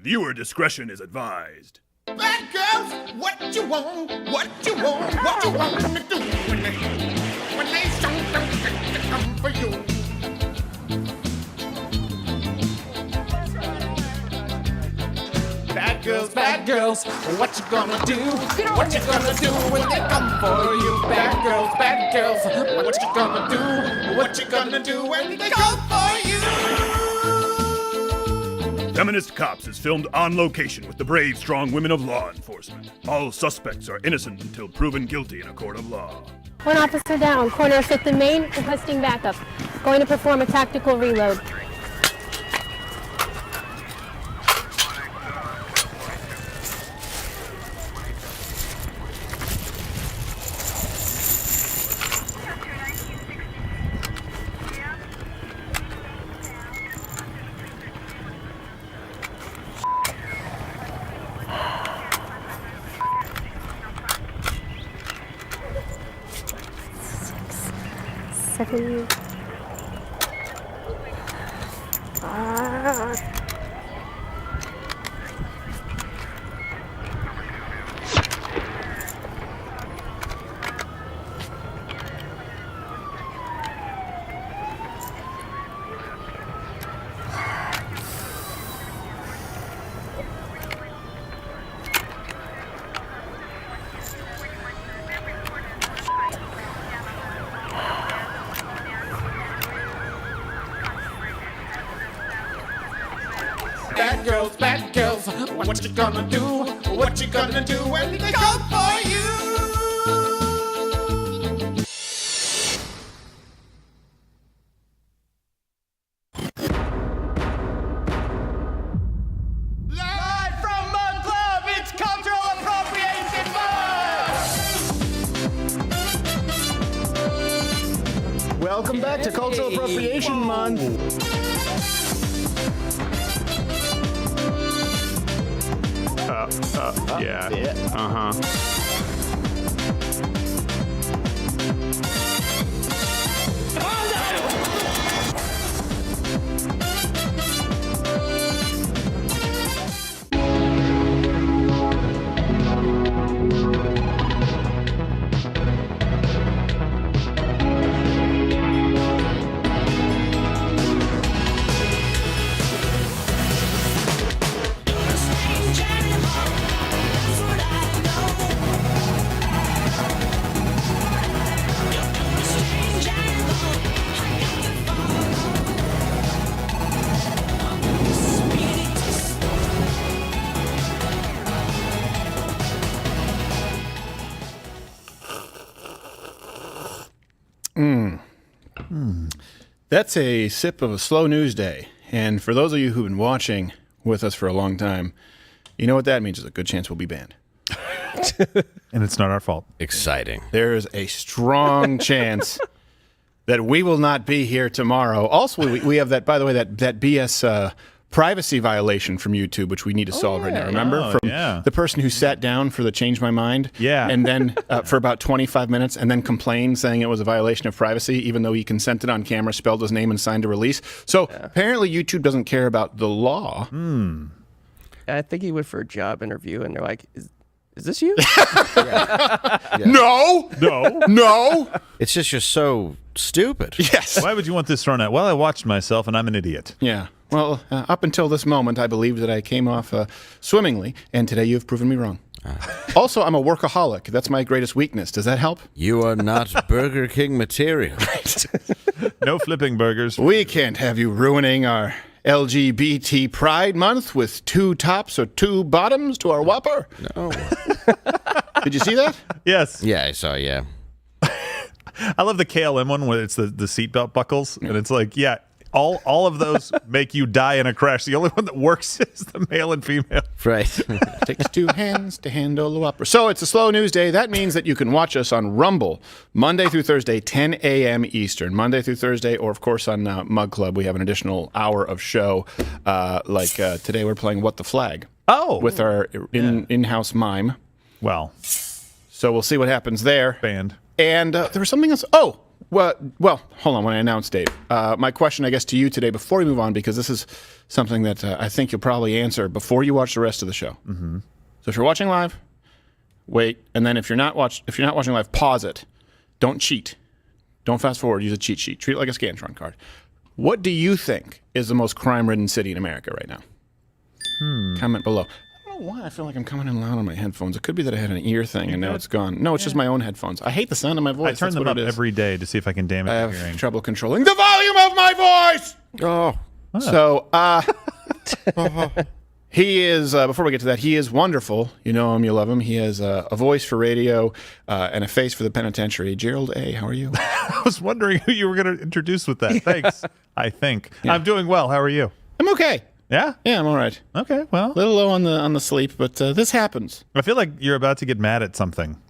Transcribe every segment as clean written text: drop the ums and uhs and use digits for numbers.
Viewer discretion is advised. Bad girls, what you want, what you want, what you want to do when they come for you. Bad girls, what you gonna do? What you gonna do when they come for you? Bad girls, what you gonna do? What you gonna do when they come for you? Feminist Cops is filmed on location with the brave, strong women of law enforcement. All suspects are innocent until proven guilty in a court of law. One officer down, corner of 5th and Main, requesting backup. Going to perform a tactical reload. Second. Bad girls, what you gonna do? What you gonna do when they come for you? Live from Mug Club, it's Cultural Appropriation Month! Welcome back to Cultural Appropriation Month. Yeah. That's a sip of a slow news day. And for those of you who've been watching with us for a long time, you know what that means. There's a good chance we'll be banned. And it's not our fault. Exciting. There's a strong chance that we will not be here tomorrow. Also, we have that, by the way, that BS privacy violation from YouTube, which we need to solve right now. Remember? From the person who sat down for the Change My Mind. Yeah. And then for about 25 minutes and then complained saying it was a violation of privacy, even though he consented on camera, spelled his name, and signed a release. So apparently YouTube doesn't care about the law. I think he went for a job interview, and they're like, is this you? No. It's just you're so stupid. Yes. Why would you want this thrown out? Well, I watched myself, and I'm an idiot. Yeah. Well, up until this moment, I believed that I came off swimmingly, and today you've proven me wrong. Also, I'm a workaholic. That's my greatest weakness. Does that help? You are not Burger King material. No flipping burgers. We can't have you ruining our LGBT Pride Month with 2 tops or 2 bottoms to our Whopper. No. Did you see that? Yes. Yeah, I saw, yeah. I love the KLM one where it's the seatbelt buckles, and it's like, all of those make you die in a crash. The only one that works is the male and female. Right. Takes 2 hands to handle the Whopper. So it's a slow news day. That means that you can watch us on Rumble Monday through Thursday, 10 a.m. Eastern. Monday through Thursday, or of course on Mug Club, we have an additional hour of show. Today we're playing What the Flag. With our in-house mime. Well. So we'll see what happens there. Band. And there was something else. Well, hold on. When I announce Dave, my question, I guess, to you today before we move on, because this is something that I think you'll probably answer before you watch the rest of the show. Mm-hmm. So if you're watching live, wait, and then if you're not watching live, pause it. Don't cheat. Don't fast forward. Use a cheat sheet. Treat it like a Scantron card. What do you think is the most crime-ridden city in America right now? Comment below. I don't know why I feel like I'm coming in loud on my headphones. It could be that I had an ear thing and now it's gone. No, it's just my own headphones. I hate the sound of my voice. I turn them up every day to see if I can damage I my have hearing. trouble controlling the volume of my voice. Oh. So, he is, before we get to that, he is wonderful. You know him, you love him. He has a voice for radio and a face for the penitentiary. Gerald A., how are you? I was wondering who you were going to introduce with that. Thanks. I think. Yeah. I'm doing well. How are you? I'm okay. Yeah? Yeah, I'm all right. Okay, well. A little low on the sleep, but this happens. I feel like you're about to get mad at something.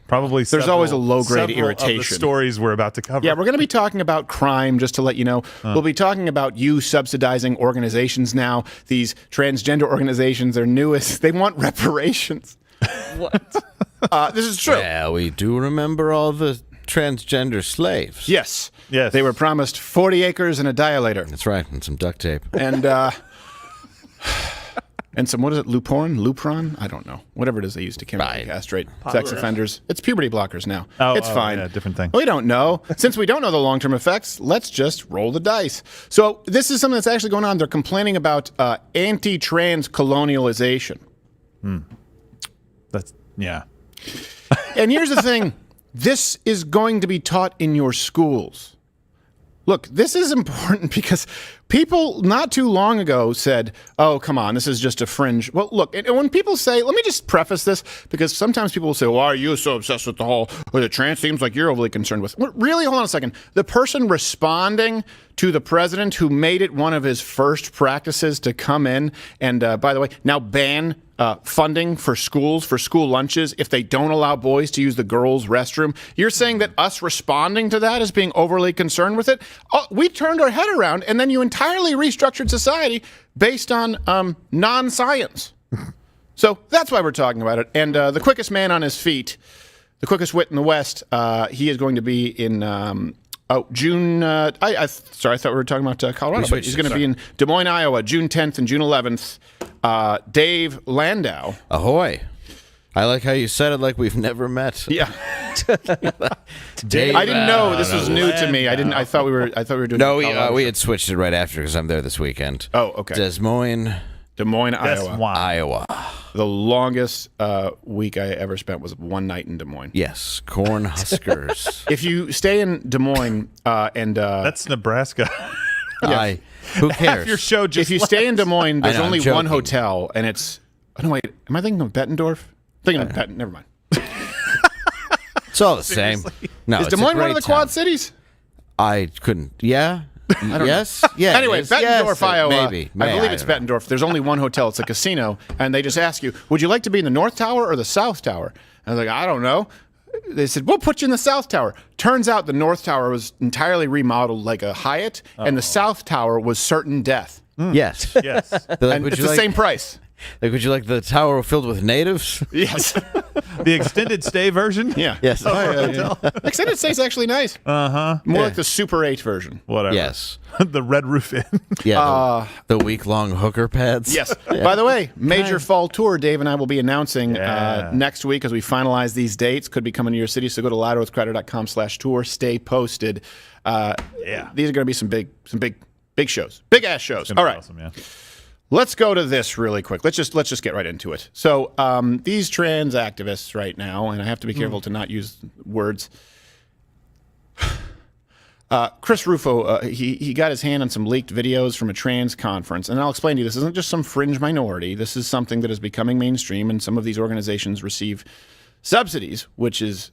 Probably There's always a low-grade several irritation. Of the stories we're about to cover. Yeah, we're going to be talking about crime, just to let you know. We'll be talking about you subsidizing organizations now. These transgender organizations, their newest, they want reparations. What? This is true. Yeah, we do remember all the transgender slaves. Yes. Yes. They were promised 40 acres and a dilator. That's right, and some duct tape. And some, what is it, Lupron? I don't know. Whatever it is they use to chemically castrate sex offenders. It's puberty blockers now. It's fine. Yeah, different thing. We don't know. Since we don't know the long-term effects, let's just roll the dice. So this is something that's actually going on. They're complaining about anti-trans colonialization. That's, yeah. And here's the thing. This is going to be taught in your schools. Look, this is important because people not too long ago said, oh, come on, this is just a fringe. Well, look, and when people say, let me just preface this, because sometimes people will say, why are you so obsessed with the trans? Seems like you're overly concerned with. Well, really, hold on a second. The person responding to the president who made it one of his first practices to come in and, by the way, now ban funding for schools, for school lunches, if they don't allow boys to use the girls' restroom. You're saying that us responding to that as being overly concerned with it? We turned our head around, and then you entirely restructured society based on non-science. So that's why we're talking about it. And the quickest man on his feet, the quickest wit in the West, he is going to be in... June. Sorry, I thought we were talking about Colorado. But he's going to be in Des Moines, Iowa, June 10th and June 11th. Dave Landau. Ahoy. I like how you said it like we've never met. Yeah. Dave, I didn't know this was new to me. I thought we were doing. No, we had switched it right after because I'm there this weekend. Oh, okay. Des Moines, Iowa. The longest week I ever spent was one night in Des Moines. Yes, Corn Huskers. If you stay in Des Moines and that's Nebraska. Who cares? Half your show just if you stay in Des Moines, there's I know, I'm only joking. one hotel, and it's. Oh no, wait. Am I thinking of Bettendorf? Thinking of Bettendorf. Never mind. It's all the same. No, Is it's Des Moines a one of the great Quad town. Cities? I couldn't. Yeah. Yes. Yeah. Anyway, Bettendorf, Iowa. Maybe. I believe it's don't know. Bettendorf. There's only one hotel. It's a casino, and they just ask you, "Would you like to be in the North Tower or the South Tower?" And I was like, "I don't know." They said, "We'll put you in the South Tower." Turns out the North Tower was entirely remodeled like a Hyatt, and the South Tower was certain death. Yes. Yes. And it's the same price. Like, would you like the tower filled with natives? Yes. The extended stay version? Yeah. Yes. Extended stay's actually nice. More like the Super 8 version. Whatever. Yes. The Red Roof Inn. Yeah. The week-long hooker pads. Yes. By the way, major fall tour Dave and I will be announcing next week as we finalize these dates. Could be coming to your city, so go to louderwithcrowder.com/tour. Stay posted. These are going to be some big shows. Big-ass shows. All right. Awesome, yeah. Let's go to this really quick. Let's just get right into it. So these trans activists right now, and I have to be careful to not use words. Chris Rufo, he got his hand on some leaked videos from a trans conference, and I'll explain to you. This isn't just some fringe minority. This is something that is becoming mainstream, and some of these organizations receive subsidies, which is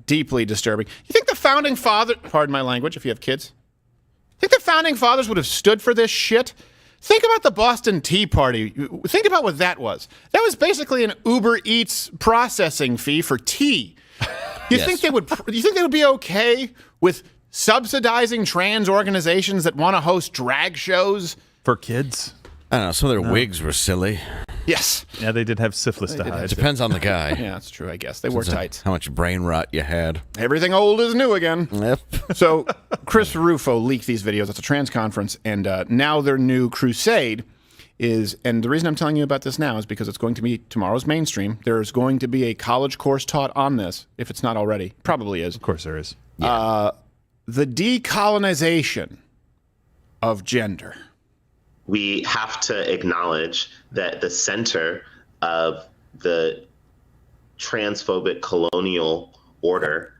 deeply disturbing. You think the founding father, pardon my language, if you have kids, think the founding fathers would have stood for this shit? Think about the Boston Tea Party. Think about what that was. That was basically an Uber Eats processing fee for tea. You think they would be okay with subsidizing trans organizations that want to host drag shows For kids? I don't know. Some of their wigs were silly. Yes. Yeah, they did have syphilis to hide. Depends on the guy. Yeah, that's true, I guess. They wore tights. How much brain rot you had. Everything old is new again. Yep. So Chris Rufo leaked these videos at the Trans Conference, and now their new crusade is, and the reason I'm telling you about this now is because it's going to be tomorrow's mainstream. There's going to be a college course taught on this, if it's not already. Probably is. Of course there is. The decolonization of gender. We have to acknowledge that the center of the transphobic colonial order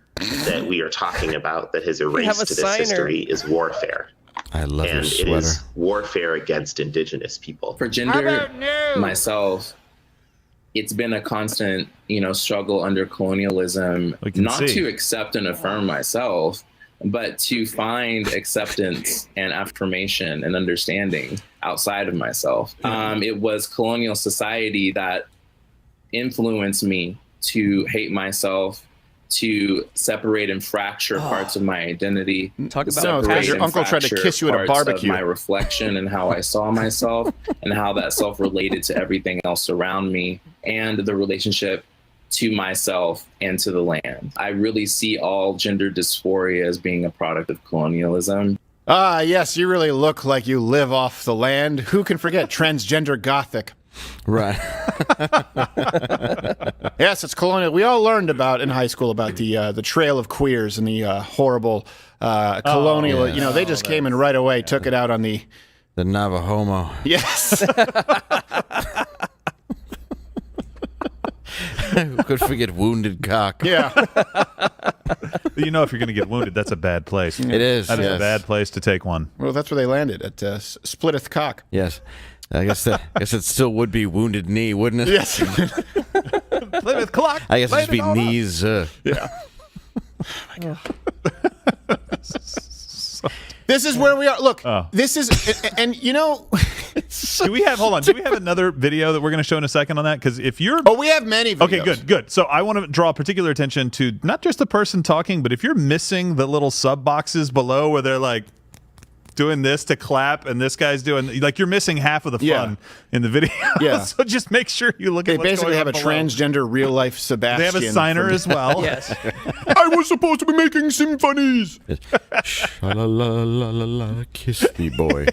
that we are talking about that has erased this history is warfare. I love your And sweater. it is warfare against indigenous people. For gender, myself, it's been a constant, struggle under colonialism, not to accept and affirm myself, but to find acceptance and affirmation and understanding outside of myself. It was colonial society that influenced me to hate myself, to separate and fracture parts of my identity. Talk about No, because your uncle tried to kiss you at a barbecue. My reflection and how I saw myself and how that self related to everything else around me and the relationship to myself and to the land. I really see all gender dysphoria as being a product of colonialism. Ah, yes, you really look like you live off the land. Who can forget transgender gothic? Right. Yes, it's colonial. We all learned about in high school about the trail of queers and the horrible colonial. yeah. They just came and right away took it out on the Navajo. Yes. Who could forget wounded cock? Yeah. If you're going to get wounded, that's a bad place. It is. That is yes. a bad place to take one. Well, that's where they landed at Splitteth Cock. Yes. I guess it still would be wounded knee, wouldn't it? Yes. Plymouth clock. I guess it'd be knees. Yeah. This is where we are. Look, this is, and Do we have another video that we're going to show in a second on that? Because if you're... Oh, we have many videos. Okay, good. So I want to draw particular attention to not just the person talking, but if you're missing the little sub boxes below where they're like doing this to clap and this guy's doing, like, you're missing half of the fun in the video. Yeah. So just make sure you look They at what's basically going have a on below. transgender real life Sebastian. They have a signer as well. Yes. I was supposed to be making symphonies. Sha-la-la-la-la-la, kiss me, boy.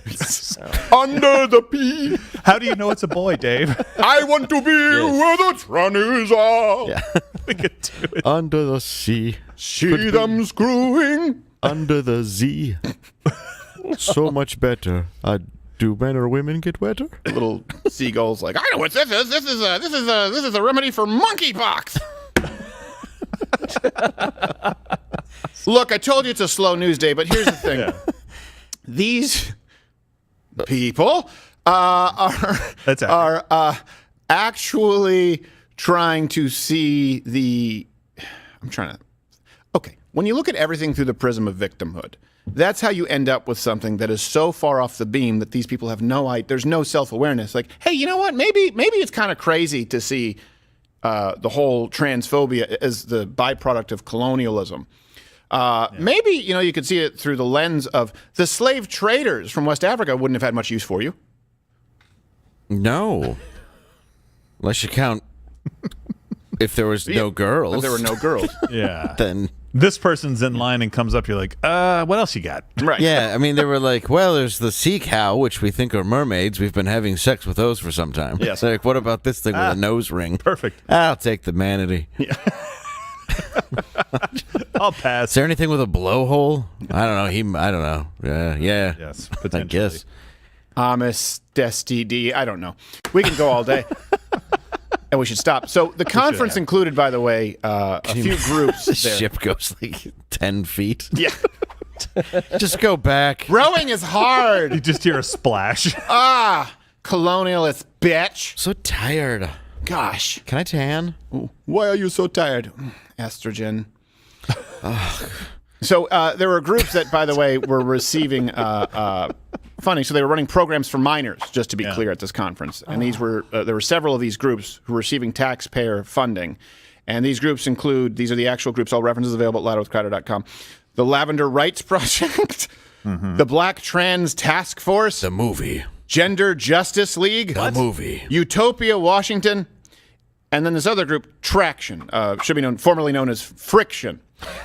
Under the P. How do you know it's a boy, Dave? I want to be where the trannies are. Yeah. We could do it. Under the sea. See them screwing. Under the Z. So much better. Do men or women get wetter? Little seagulls like, I know what this is. This is a remedy for monkeypox. Look, I told you it's a slow news day, but here's the thing. These people are actually trying to see the... Okay, when you look at everything through the prism of victimhood, that's how you end up with something that is so far off the beam that these people have there's no self-awareness. Like, hey, you know what? Maybe it's kind of crazy to see the whole transphobia as the byproduct of colonialism. Maybe, you could see it through the lens of the slave traders from West Africa wouldn't have had much use for you. No. Unless you count if there was no girls. If there were no girls. Yeah. Then... This person's in line and comes up, you're like, what else you got? Right. Yeah, I mean, they were like, well, there's the sea cow, which we think are mermaids. We've been having sex with those for some time. Yes. They're like, what about this thing with a nose ring? Perfect. I'll take the manatee. Yeah. I'll pass. Is there anything with a blowhole? I don't know. I don't know. Yeah. Yes, I potentially. guess. Amos, STD, I don't know. We can go all day. And we should stop. So the conference included, by the way, a few groups The there. ship goes like 10 feet. Yeah. Just go back. Rowing is You hard. just hear a splash. Colonialist bitch. So tired. Gosh. Can I tan? Why are you so tired? Estrogen. So there were groups that, by the way, were receiving funding. So they were running programs for minors, just to be clear, at this conference. And these were there were several of these groups who were receiving taxpayer funding. And these groups include, these are the actual groups, all references available at loudwithcrowder.com. The Lavender Rights Project, the Black Trans Task Force, The movie. Gender Justice League. A movie. Utopia, Washington. And then this other group, Traction, should be formerly known as Friction.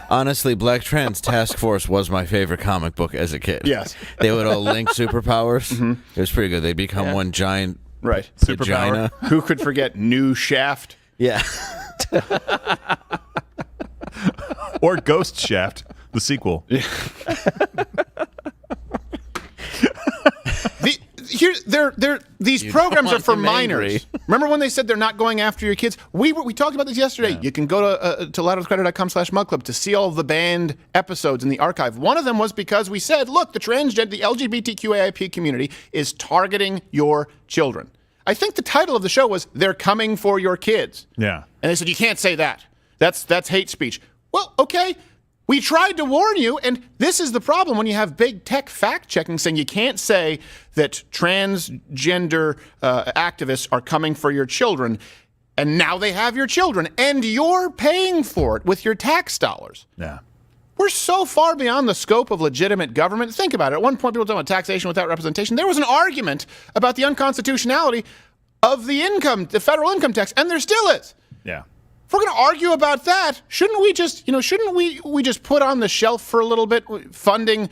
Honestly, Black Trans Task Force was my favorite comic book as a kid. Yes. They would all link superpowers. It was pretty good. They'd become one giant vagina. Who could forget New Shaft? Yeah. Or Ghost Shaft, the sequel. These programs are for minors. Remember when they said they're not going after your kids? We talked about this yesterday. Yeah. You can go to loudwithcreditor.com/mugclub to see all of the banned episodes in the archive. One of them was because we said, look, the LGBTQAIP community is targeting your children. I think the title of the show was "They're Coming for Your Kids." Yeah. And they said, you can't say that. That's hate speech. Well, okay. We tried to warn you, and this is the problem when you have big tech fact-checking saying you can't say that transgender activists are coming for your children, and now they have your children, and you're paying for it with your tax dollars. Yeah. We're so far beyond the scope of legitimate government. Think about it. At one point, people were talking about taxation without representation. There was an argument about the unconstitutionality of the federal income tax, and there still is. Yeah. If we're going to argue about that, shouldn't we just put on the shelf for a little bit funding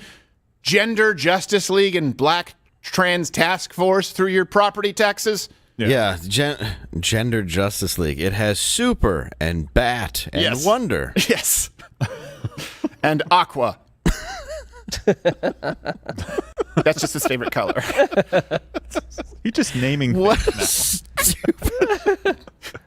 Gender Justice League and Black Trans Task Force through your property taxes? Yeah, Gender Justice League. It has Super and Bat and Wonder. Yes. And Aqua. That's just his favorite color. You're just naming what stupid.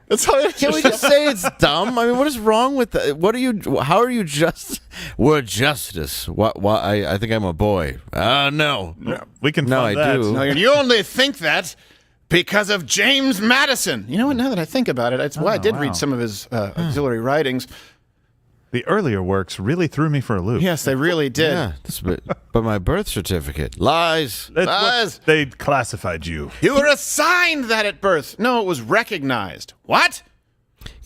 That's all. Can we just say it's dumb? I mean, what is wrong with that? What are you? How are you just? We're justice. What? I think I'm a boy. No. We can. No, I that. do. No, you only think that because of James Madison. You know what? Now that I think about it, I did read some of his auxiliary writings. The earlier works really threw me for a loop. Yes, they really did. Yeah, but my birth certificate lies. Lies. They classified you. You were assigned that at birth. No, it was recognized. What?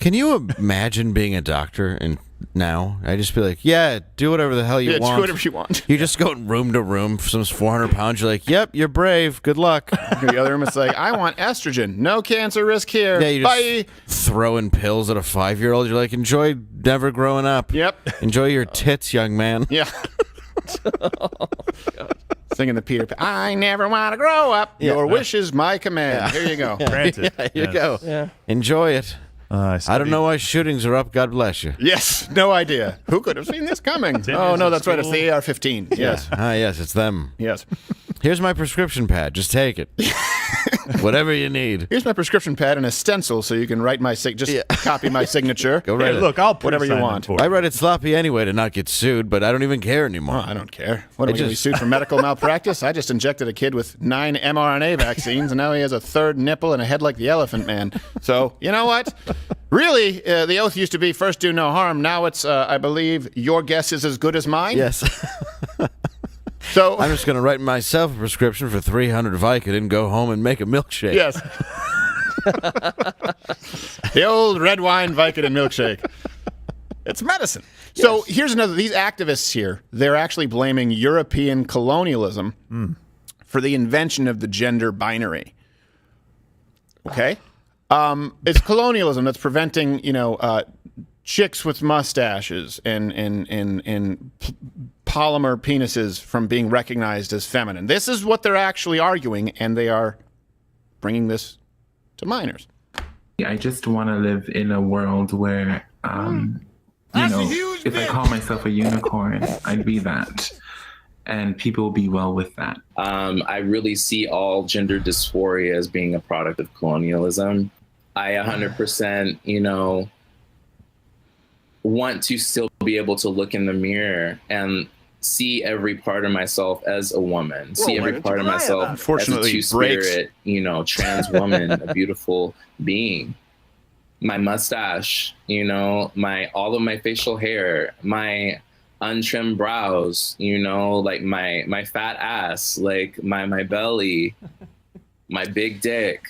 Can you imagine being a doctor and now? I just be like, yeah, do whatever the hell you want. Do whatever you want. You just go room to room for some 400 pounds. You're like, yep, you're brave. Good luck. The other room is like, I want estrogen. No cancer risk here. Yeah, you Bye. just throwing pills at a 5-year-old. You're like, enjoy never growing up. Yep. Enjoy your tits, young man. Yeah. Oh, God. Singing the Peter Pan. I never want to grow up. Yeah. Your wish is my command. Here you go. Granted. Yeah, here you go. Yeah. Enjoy it. I don't know why shootings are up. God bless you. Yes, no idea. Who could have seen this coming? Oh, no, that's right. It's the AR-15. Yes. Yes, it's them. Yes. Here's my prescription pad. Just take it. Whatever you need. Here's my prescription pad and a stencil so you can write my copy my signature. Go write it. Look, I'll whatever you want. I write it sloppy anyway to not get sued, but I don't even care anymore. I don't care. What, am I going to be sued for medical malpractice? I just injected a kid with 9 mRNA vaccines, and now he has a third nipple and a head like the Elephant Man. So, you know what? Really, the oath used to be first do no harm. Now it's, I believe, your guess is as good as mine. Yes. So I'm just going to write myself a prescription for 300 Vicodin, go home and make a milkshake. Yes. The old red wine Vicodin milkshake. It's medicine. Yes. So here's another. These activists here, they're actually blaming European colonialism for the invention of the gender binary. Okay? It's colonialism that's preventing, chicks with mustaches and polymer penises from being recognized as feminine. This is what they're actually arguing, and they are bringing this to minors. I just want to live in a world where, if I call myself a unicorn, I'd be that. And people will be well with that. I really see all gender dysphoria as being a product of colonialism. I 100%, want to still be able to look in the mirror and see every part of myself as a woman, see every part of myself as a two-spirit, trans woman, a beautiful being. My mustache, all of my facial hair, my untrimmed brows, like my fat ass, like my belly, my big dick,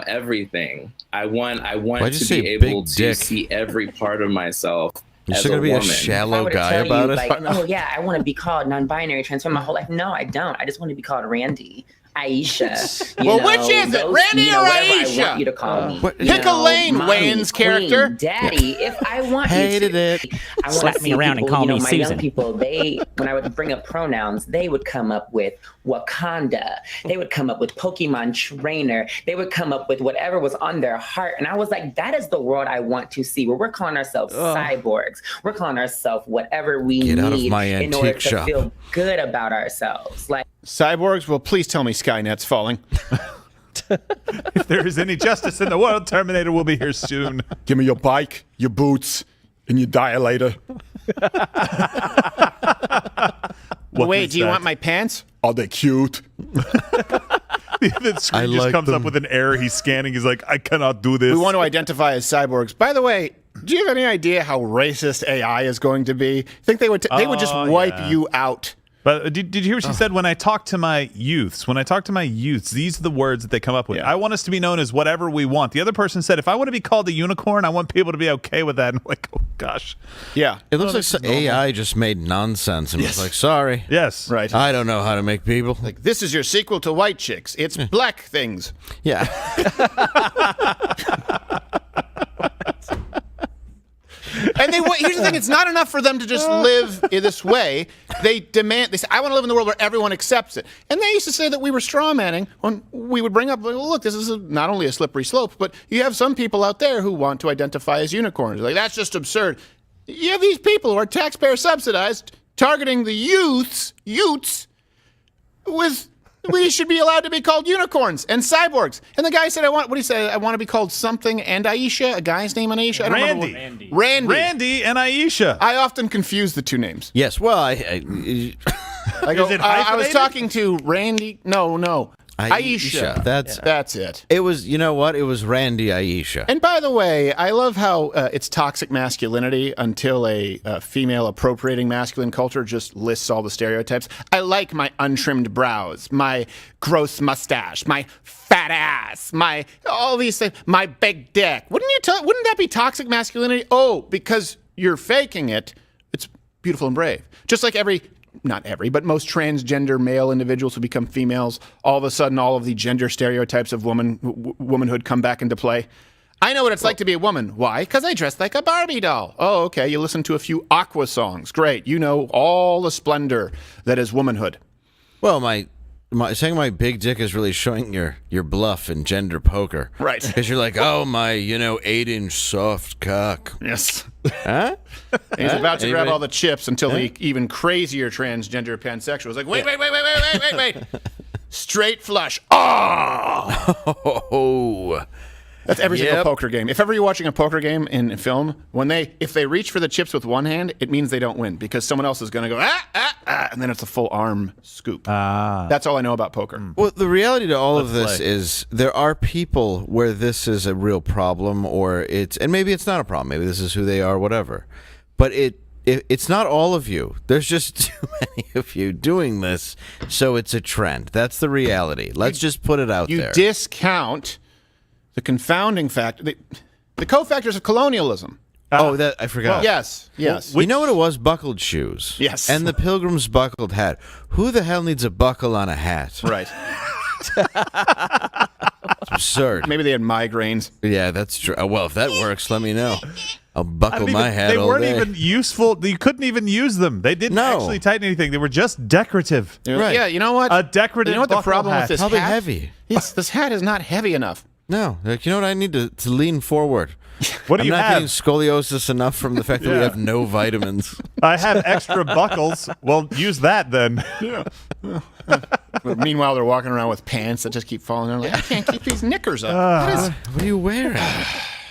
everything. I want to be able to see every part of myself. You're still gonna be a shallow guy about it? Like, oh yeah, I want to be called non-binary, transform my whole life. No, I don't. I just want to be called Randy. Aisha. Well, which is it, Randy or Aisha? I want you to call me. Pick a lane, mommy, Wayne's queen, character. Daddy, if I want Hated you to. it. I want Slap to me see around and people, call me my Susan. young people, when I would bring up pronouns, they would come up with Wakanda. They would come up with Pokemon trainer. They would come up with whatever was on their heart. And I was like, that is the world I want to see, where we're calling ourselves cyborgs. We're calling ourselves whatever we Get out of need my in order antique to shop. feel good about ourselves. Like Cyborgs, well, please tell me Skynet's falling. If there is any justice in the world, Terminator will be here soon. Give me your bike, your boots, and your dilator. Wait, do you want my pants? Are they cute? The screen just like comes them. up with an error. He's scanning. He's like, I cannot do this. We want to identify as cyborgs. By the way, do you have any idea how racist AI is going to be? Think they would just wipe you out. But did you hear what she said? When I talk to my youths, these are the words that they come up with. Yeah. I want us to be known as whatever we want. The other person said, if I want to be called a unicorn, I want people to be okay with that. And I'm like, oh gosh. Yeah. It looks like AI just made nonsense and was like, sorry. Yes. Right. I don't know how to make people. Like, this is your sequel to White Chicks. It's black things. Yeah. And here's the thing, it's not enough for them to just live in this way. They say, I want to live in the world where everyone accepts it. And they used to say that we were straw manning when we would bring up, well, look, this is not only a slippery slope, but you have some people out there who want to identify as unicorns. Like, that's just absurd. You have these people who are taxpayer subsidized targeting the youths with, we should be allowed to be called unicorns and cyborgs. And the guy said, I want to be called something and Aisha, a guy's name and Aisha. I don't remember Randy. Randy and Aisha. I often confuse the two names. Yes. Well, I go, Is it I was hyphenated? talking to Randy. No. Aisha. That's it. It was, you know what? It was Randy Aisha. And by the way, I love how it's toxic masculinity until a female appropriating masculine culture just lists all the stereotypes. I like my untrimmed brows, my gross mustache, my fat ass, my all these things, my big dick. Wouldn't that be toxic masculinity? Oh, because you're faking it. It's beautiful and brave. Just like not every, but most transgender male individuals who become females, all of a sudden all of the gender stereotypes of womanhood come back into play. I know what it's like to be a woman. Why? Because I dress like a Barbie doll. Oh, okay. You listen to a few Aqua songs. Great. You know all the splendor that is womanhood. Well, saying my big dick is really showing your bluff in gender poker. Right. Because you're like, oh, my, 8-inch soft cock. Yes. Huh? He's about to grab all the chips until the even crazier transgender pansexual is like, wait. Straight flush. Oh! That's every single poker game. If ever you're watching a poker game in a film, if they reach for the chips with one hand, it means they don't win because someone else is going to go, and then it's a full arm scoop. That's all I know about poker. Well, the reality to all of this is there are people where this is a real problem, and maybe it's not a problem. Maybe this is who they are, whatever. But it's not all of you. There's just too many of you doing this, so it's a trend. That's the reality. Let's just put it out there. You discount the confounding factor, the cofactors of colonialism. That I forgot. Yes. You know what it was? Buckled shoes. Yes. And the Pilgrim's buckled hat. Who the hell needs a buckle on a hat? Right. It's absurd. Maybe they had migraines. Yeah, that's true. Well, if that works, let me know. I'll buckle my hat all day. They weren't even useful. You couldn't even use them. They didn't actually tighten anything. They were just decorative. Right. Yeah, you know what? A decorative. You know what the problem hat. with this Probably hat? heavy. Yes, this hat is not heavy enough. No, like, you know what? I need to lean forward. What do you have? I'm not getting scoliosis enough from the fact that we have no vitamins. I have extra buckles. Well, use that then. Yeah. But meanwhile, they're walking around with pants that just keep falling down. Like, I can't keep these knickers up. What are you wearing?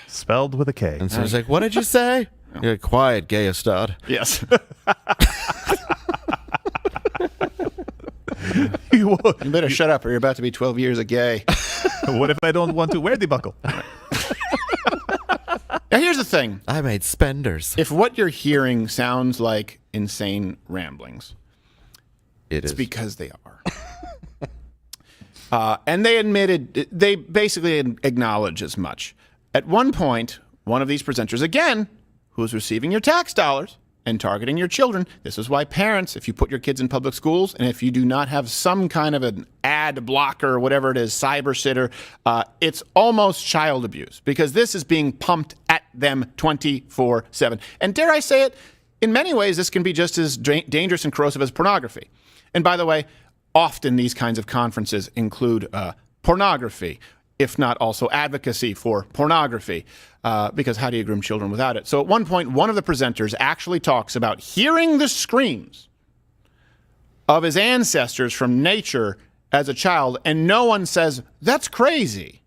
Spelled with a K. And so he's like, what did you say? You're like, quiet, gay astad. Yes. You better shut up or you're about to be 12 years a gay. What if I don't want to wear the buckle? Now, here's the thing. I made spenders. If what you're hearing sounds like insane ramblings, it's because they are. And they basically acknowledge as much. At one point, one of these presenters, again, who was receiving your tax dollars, and targeting your children. This is why parents, if you put your kids in public schools and if you do not have some kind of an ad blocker or whatever it is, cyber sitter, it's almost child abuse because this is being pumped at them 24/7. And dare I say it, in many ways, this can be just as dangerous and corrosive as pornography. And by the way, often these kinds of conferences include pornography, if not also advocacy for pornography, because how do you groom children without it? So at one point, one of the presenters actually talks about hearing the screams of his ancestors from nature as a child, and no one says, that's crazy.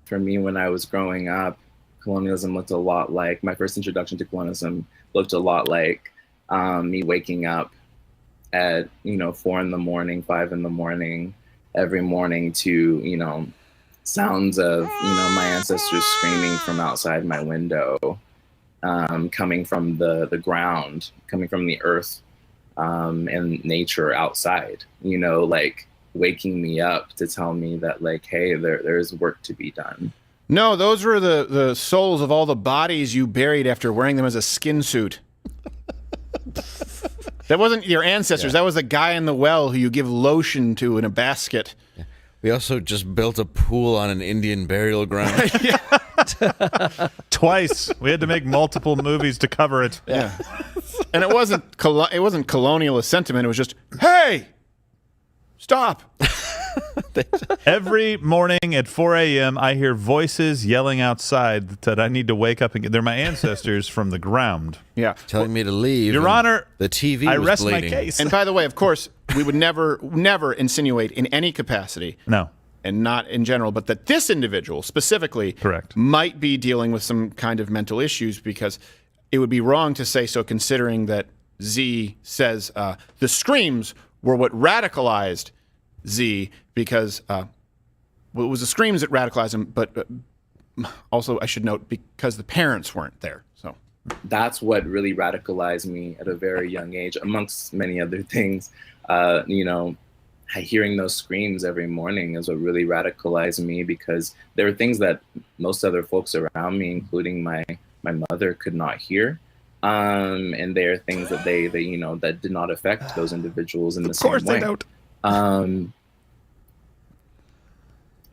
For me, when I was growing up, colonialism looked a lot like, my first introduction to colonialism looked a lot like me waking up at, 4 in the morning, 5 in the morning, every morning to, sounds of, my ancestors screaming from outside my window, coming from the ground, coming from the earth and nature outside, like waking me up to tell me that, like, hey, there's work to be done. No, those were the souls of all the bodies you buried after wearing them as a skin suit. That wasn't your ancestors. Yeah. That was the guy in the well who you give lotion to in a basket. Yeah. We also just built a pool on an Indian burial ground. Twice. We had to make multiple movies to cover it. Yeah. And it wasn't colonialist sentiment. It was just, hey, stop. Every morning at 4 a.m., I hear voices yelling outside that I need to wake up and get. They're my ancestors from the ground. Yeah. Telling me to leave. Your Honor, the TV I was rest bleeding. my case. And by the way, of course, we would never insinuate in any capacity. No. And not in general, but that this individual specifically correct might be dealing with some kind of mental issues, because it would be wrong to say so considering that Z says the screams were what radicalized Z, because it was the screams that radicalized him, but also I should note because the parents weren't there. So that's what really radicalized me at a very young age, amongst many other things. Hearing those screams every morning is what really radicalized me, because there were things that most other folks around me, including my mother, could not hear. And there are things that they that did not affect those individuals in the same way. Of course they don't.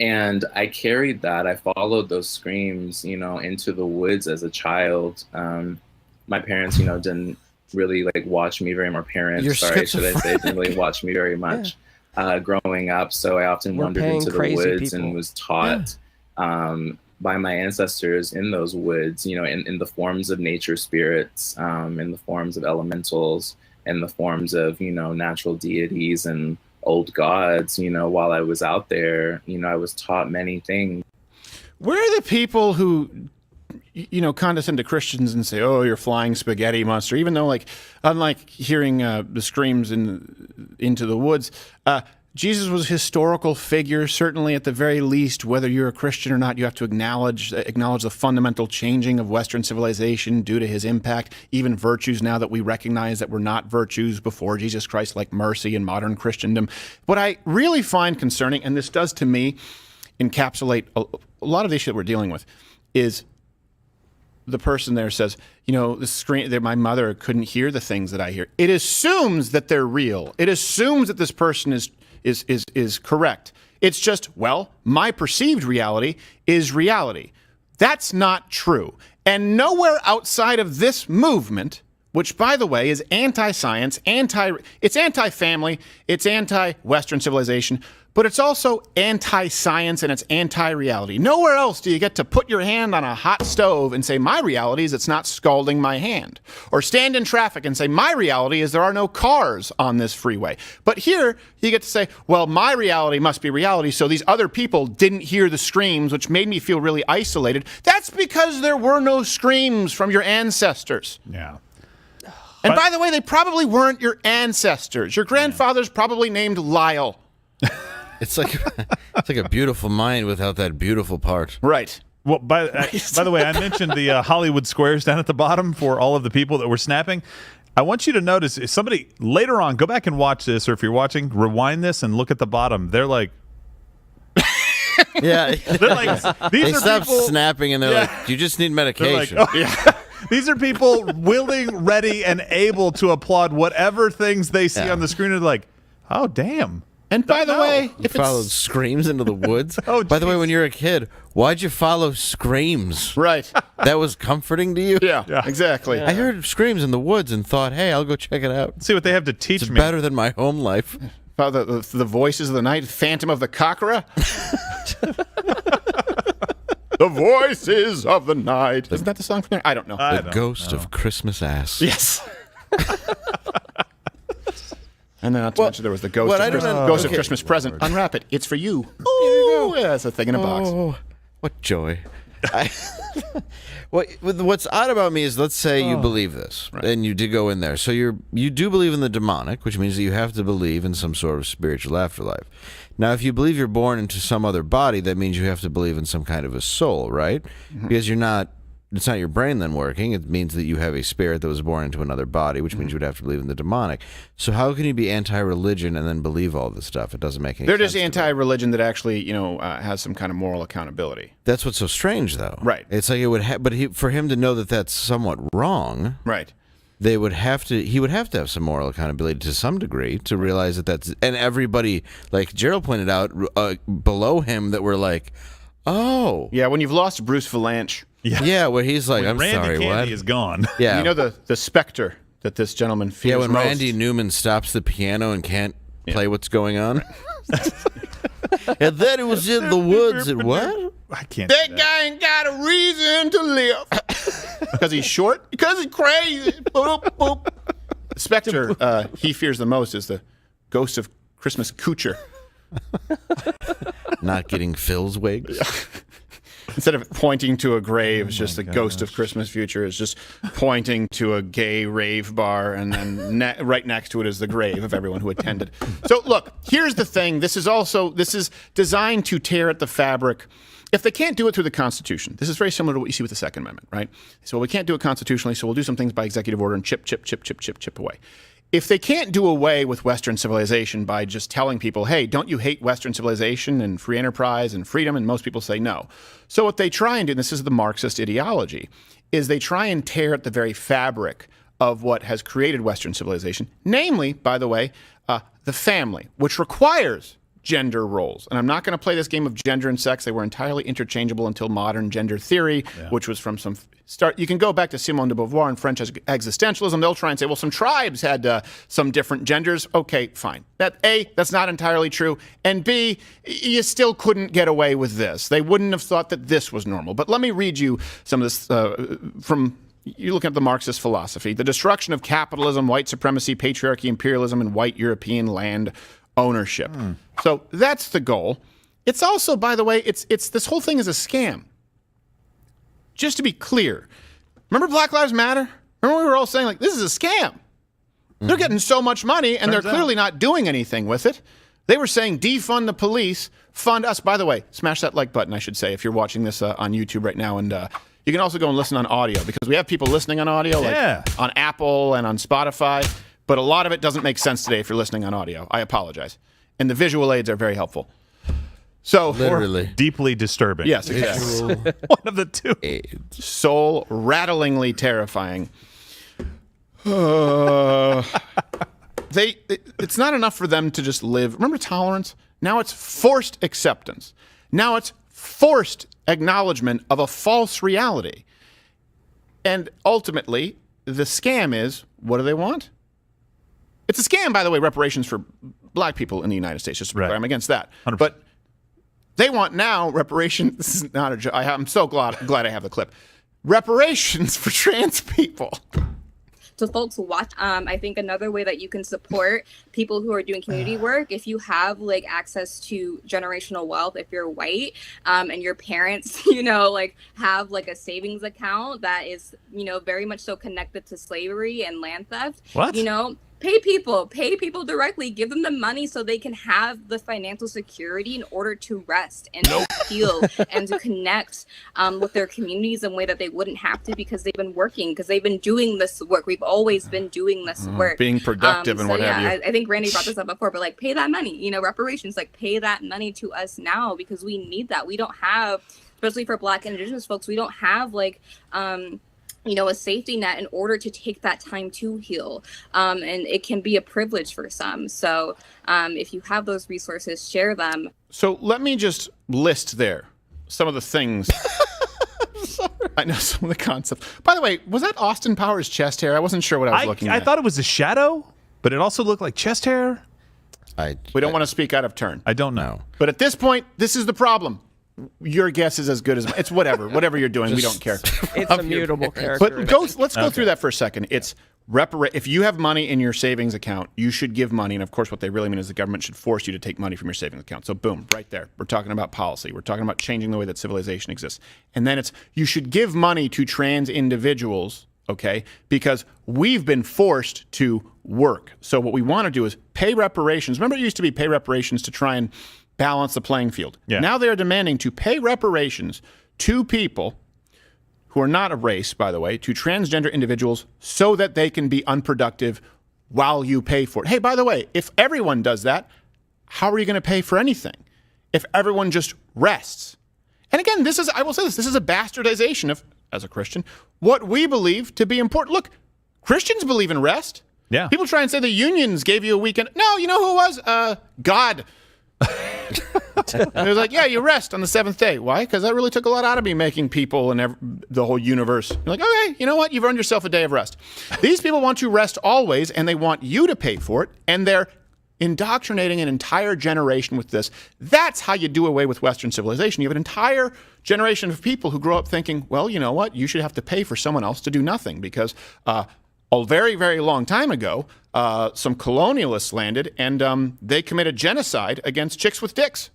And I carried that. I followed those screams, into the woods as a child. My parents, didn't really watch me very much. Didn't really watch me very much growing up. So I often wandered into the woods and was taught by my ancestors in those woods, in the forms of nature spirits, in the forms of elementals, in the forms of, natural deities and old gods. While I was out there, I was taught many things. Where are the people who, condescend to Christians and say, oh, you're flying spaghetti monster, even though, unlike hearing the screams into the woods, Jesus was a historical figure. Certainly, at the very least, whether you're a Christian or not, you have to acknowledge the fundamental changing of Western civilization due to his impact, even virtues now that we recognize that were not virtues before Jesus Christ, like mercy and modern Christendom. What I really find concerning, and this does to me encapsulate a lot of the issue that we're dealing with, is the person there says, the screen that my mother couldn't hear the things that I hear. It assumes that they're real. It assumes that this person is correct. It's just, well, my perceived reality is reality. That's not true. And nowhere outside of this movement, which, by the way, is anti-science, it's anti-family, it's anti-Western civilization, but it's also anti-science and it's anti-reality. Nowhere else do you get to put your hand on a hot stove and say, my reality is it's not scalding my hand. Or stand in traffic and say, my reality is there are no cars on this freeway. But here, you get to say, well, my reality must be reality, so these other people didn't hear the screams, which made me feel really isolated. That's because there were no screams from your ancestors. Yeah. And by the way, they probably weren't your ancestors. Your grandfather's probably named Lyle. It's like a beautiful mind without that beautiful part. Right. Well, by the way, I mentioned the Hollywood squares down at the bottom for all of the people that were snapping. I want you to notice, if somebody later on, go back and watch this, or if you're watching, rewind this and look at the bottom. They're like, yeah, they're like, they stop snapping and they're like, you just need medication. Like, oh. Yeah. These are people willing, ready, and able to applaud whatever things they see on the screen. And like, oh, damn. And by the way, you followed Screams into the woods. Oh, by the way, when you're a kid, why'd you follow Screams? Right. That was comforting to you? Yeah, exactly. I heard Screams in the woods and thought, hey, I'll go check it out. See what they have to teach It's me. better than my home life. The voices of the night, Phantom of the Cockra. The voices of the night. Isn't that the song from there? I don't know. The Ghost of Christmas Ass. Yes. And then not to mention there was the Ghost of Christmas Present. Unwrap it. It's for you. Oh, yeah, it's a thing in a box. Oh, what joy. What's odd about me is, let's say you believe this, and you did go in there. So you do believe in the demonic, which means that you have to believe in some sort of spiritual afterlife. Now, if you believe you're born into some other body, that means you have to believe in some kind of a soul, right? Because it's not your brain then working. It means that you have a spirit that was born into another body, which means you would have to believe in the demonic. So how can you be anti-religion and then believe all this stuff? It doesn't make any sense. They're just anti-religion that actually, has some kind of moral accountability. That's what's so strange, though. Right. It's like it would, for him to know that that's somewhat wrong. Right. He would have to have some moral accountability to some degree to realize that that's, and everybody, like Gerald pointed out, below him that were like, oh. Yeah, when you've lost Bruce Valanche. Yeah, where he's like, when I'm Randy sorry, Candy what? is gone. Yeah. You know the specter that this gentleman feels Yeah, when most. Randy Newman stops the piano and can't play what's going on. And then it was in the woods and what? I can't. That guy ain't got a reason to live. Because he's short? Because he's crazy. Boop, boop. The specter he fears the most is the ghost of Christmas Coocher. Not getting Phil's wigs. Instead of pointing to a grave, it's just the ghost of Christmas future is just pointing to a gay rave bar, and then right next to it is the grave of everyone who attended. So look, here's the thing. This is designed to tear at the fabric. If they can't do it through the Constitution, this is very similar to what you see with the Second Amendment, right? So we can't do it constitutionally, so we'll do some things by executive order and chip away. If they can't do away with Western civilization by just telling people, hey, don't you hate Western civilization and free enterprise and freedom? And most people say no. So what they try and do, and this is the Marxist ideology, is they try and tear at the very fabric of what has created Western civilization, namely, by the way, the family, which requires gender roles. And I'm not going to play this game of gender and sex. They were entirely interchangeable until modern gender theory, which was from some start. You can go back to Simone de Beauvoir and French existentialism. They'll try and say, well, some tribes had some different genders. Okay, fine. That's not entirely true. And B, you still couldn't get away with this. They wouldn't have thought that this was normal. But let me read you some of this from... You look at the Marxist philosophy. The destruction of capitalism, white supremacy, patriarchy, imperialism, and white European land ownership. So that's the goal. It's also, by the way, it's this whole thing is a scam. Just to be clear, remember Black Lives Matter? Remember we were all saying, like, this is a scam. They're getting so much money, and they're clearly not doing anything with it. They were saying defund the police, fund us. By the way, smash that like button, I should say, if you're watching this on YouTube right now. And you can also go and listen on audio, because we have people listening on audio, like on Apple and on Spotify. But a lot of it doesn't make sense today if you're listening on audio. I apologize. And the visual aids are very helpful. So literally deeply disturbing. Yes, exactly. One of the two. Soul rattlingly terrifying. It's not enough for them to just live. Remember tolerance? Now it's forced acceptance. Now it's forced acknowledgement of a false reality. And ultimately, the scam is, what do they want? It's a scam, by the way, reparations for black people in the United States. Just I'm against that. 100%. But they want now reparations. This is not a joke. I'm so glad I have the clip. Reparations for trans people. So folks, watch. I think another way that you can support people who are doing community work, if you have like access to generational wealth, if you're white and your parents, have like a savings account that is, very much so connected to slavery and land theft. What? Pay people directly, give them the money so they can have the financial security in order to rest and to heal and to connect with their communities in a way that they wouldn't have to, because they've been working, because they've been doing this work. We've always been doing this work. Being productive and what have you. I think Randy brought this up before, but like pay that money, reparations, like pay that money to us now, because we need that. We don't have, especially for Black and Indigenous folks, we don't have like, a safety net in order to take that time to heal. And it can be a privilege for some. So if you have those resources, share them. So let me just list there some of the things. I know some of the concepts. By the way, was that Austin Powers chest hair? I wasn't sure what I was looking at. I thought it was a shadow, but it also looked like chest hair. We don't want to speak out of turn. I don't know. But at this point, this is the problem. Your guess is as good as mine. It's whatever you're doing, we don't care. It's a mutable character. But let's go through that for a second. It's if you have money in your savings account, you should give money. And of course, what they really mean is the government should force you to take money from your savings account. So boom, right there. We're talking about policy. We're talking about changing the way that civilization exists. And then you should give money to trans individuals, okay, because we've been forced to work. So what we want to do is pay reparations. Remember, it used to be pay reparations to try and balance the playing field. Yeah. Now they're demanding to pay reparations to people who are not a race, by the way, to transgender individuals so that they can be unproductive while you pay for it. Hey, by the way, if everyone does that, how are you going to pay for anything? If everyone just rests. And again, I will say this is a bastardization of, as a Christian, what we believe to be important. Look, Christians believe in rest. Yeah. People try and say the unions gave you a weekend. No, you know who it was? God. And it was like, yeah, you rest on the seventh day. Why? Because that really took a lot out of me, making people and the whole universe. You're like, okay, you know what? You've earned yourself a day of rest. These people want to rest always, and they want you to pay for it, and they're indoctrinating an entire generation with this. That's how you do away with Western civilization. You have an entire generation of people who grow up thinking, well, you know what? You should have to pay for someone else to do nothing because a very, very long time ago, some colonialists landed and they committed genocide against chicks with dicks.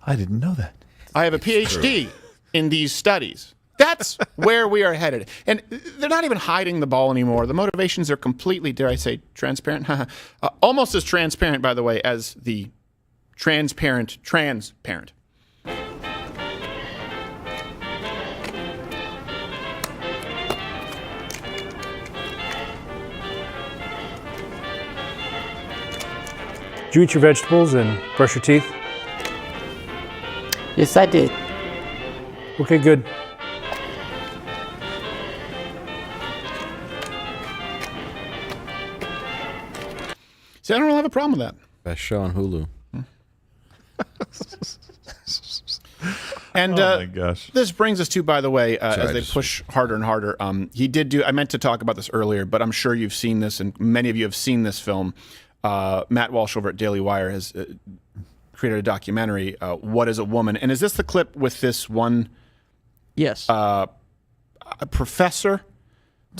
I didn't know that. I have a PhD in these studies. That's where we are headed. And they're not even hiding the ball anymore. The motivations are completely, dare I say, transparent. Almost as transparent, by the way, as the transparent. Did you eat your vegetables and brush your teeth? Yes, I did. Okay, good. See, I don't really have a problem with that. Best show on Hulu. And oh my gosh. This brings us to, by the way, as they push harder and harder, I meant to talk about this earlier, but I'm sure you've seen this, and many of you have seen this film. Matt Walsh over at Daily Wire has created a documentary, What is a Woman? And is this the clip with this one Yes. A professor?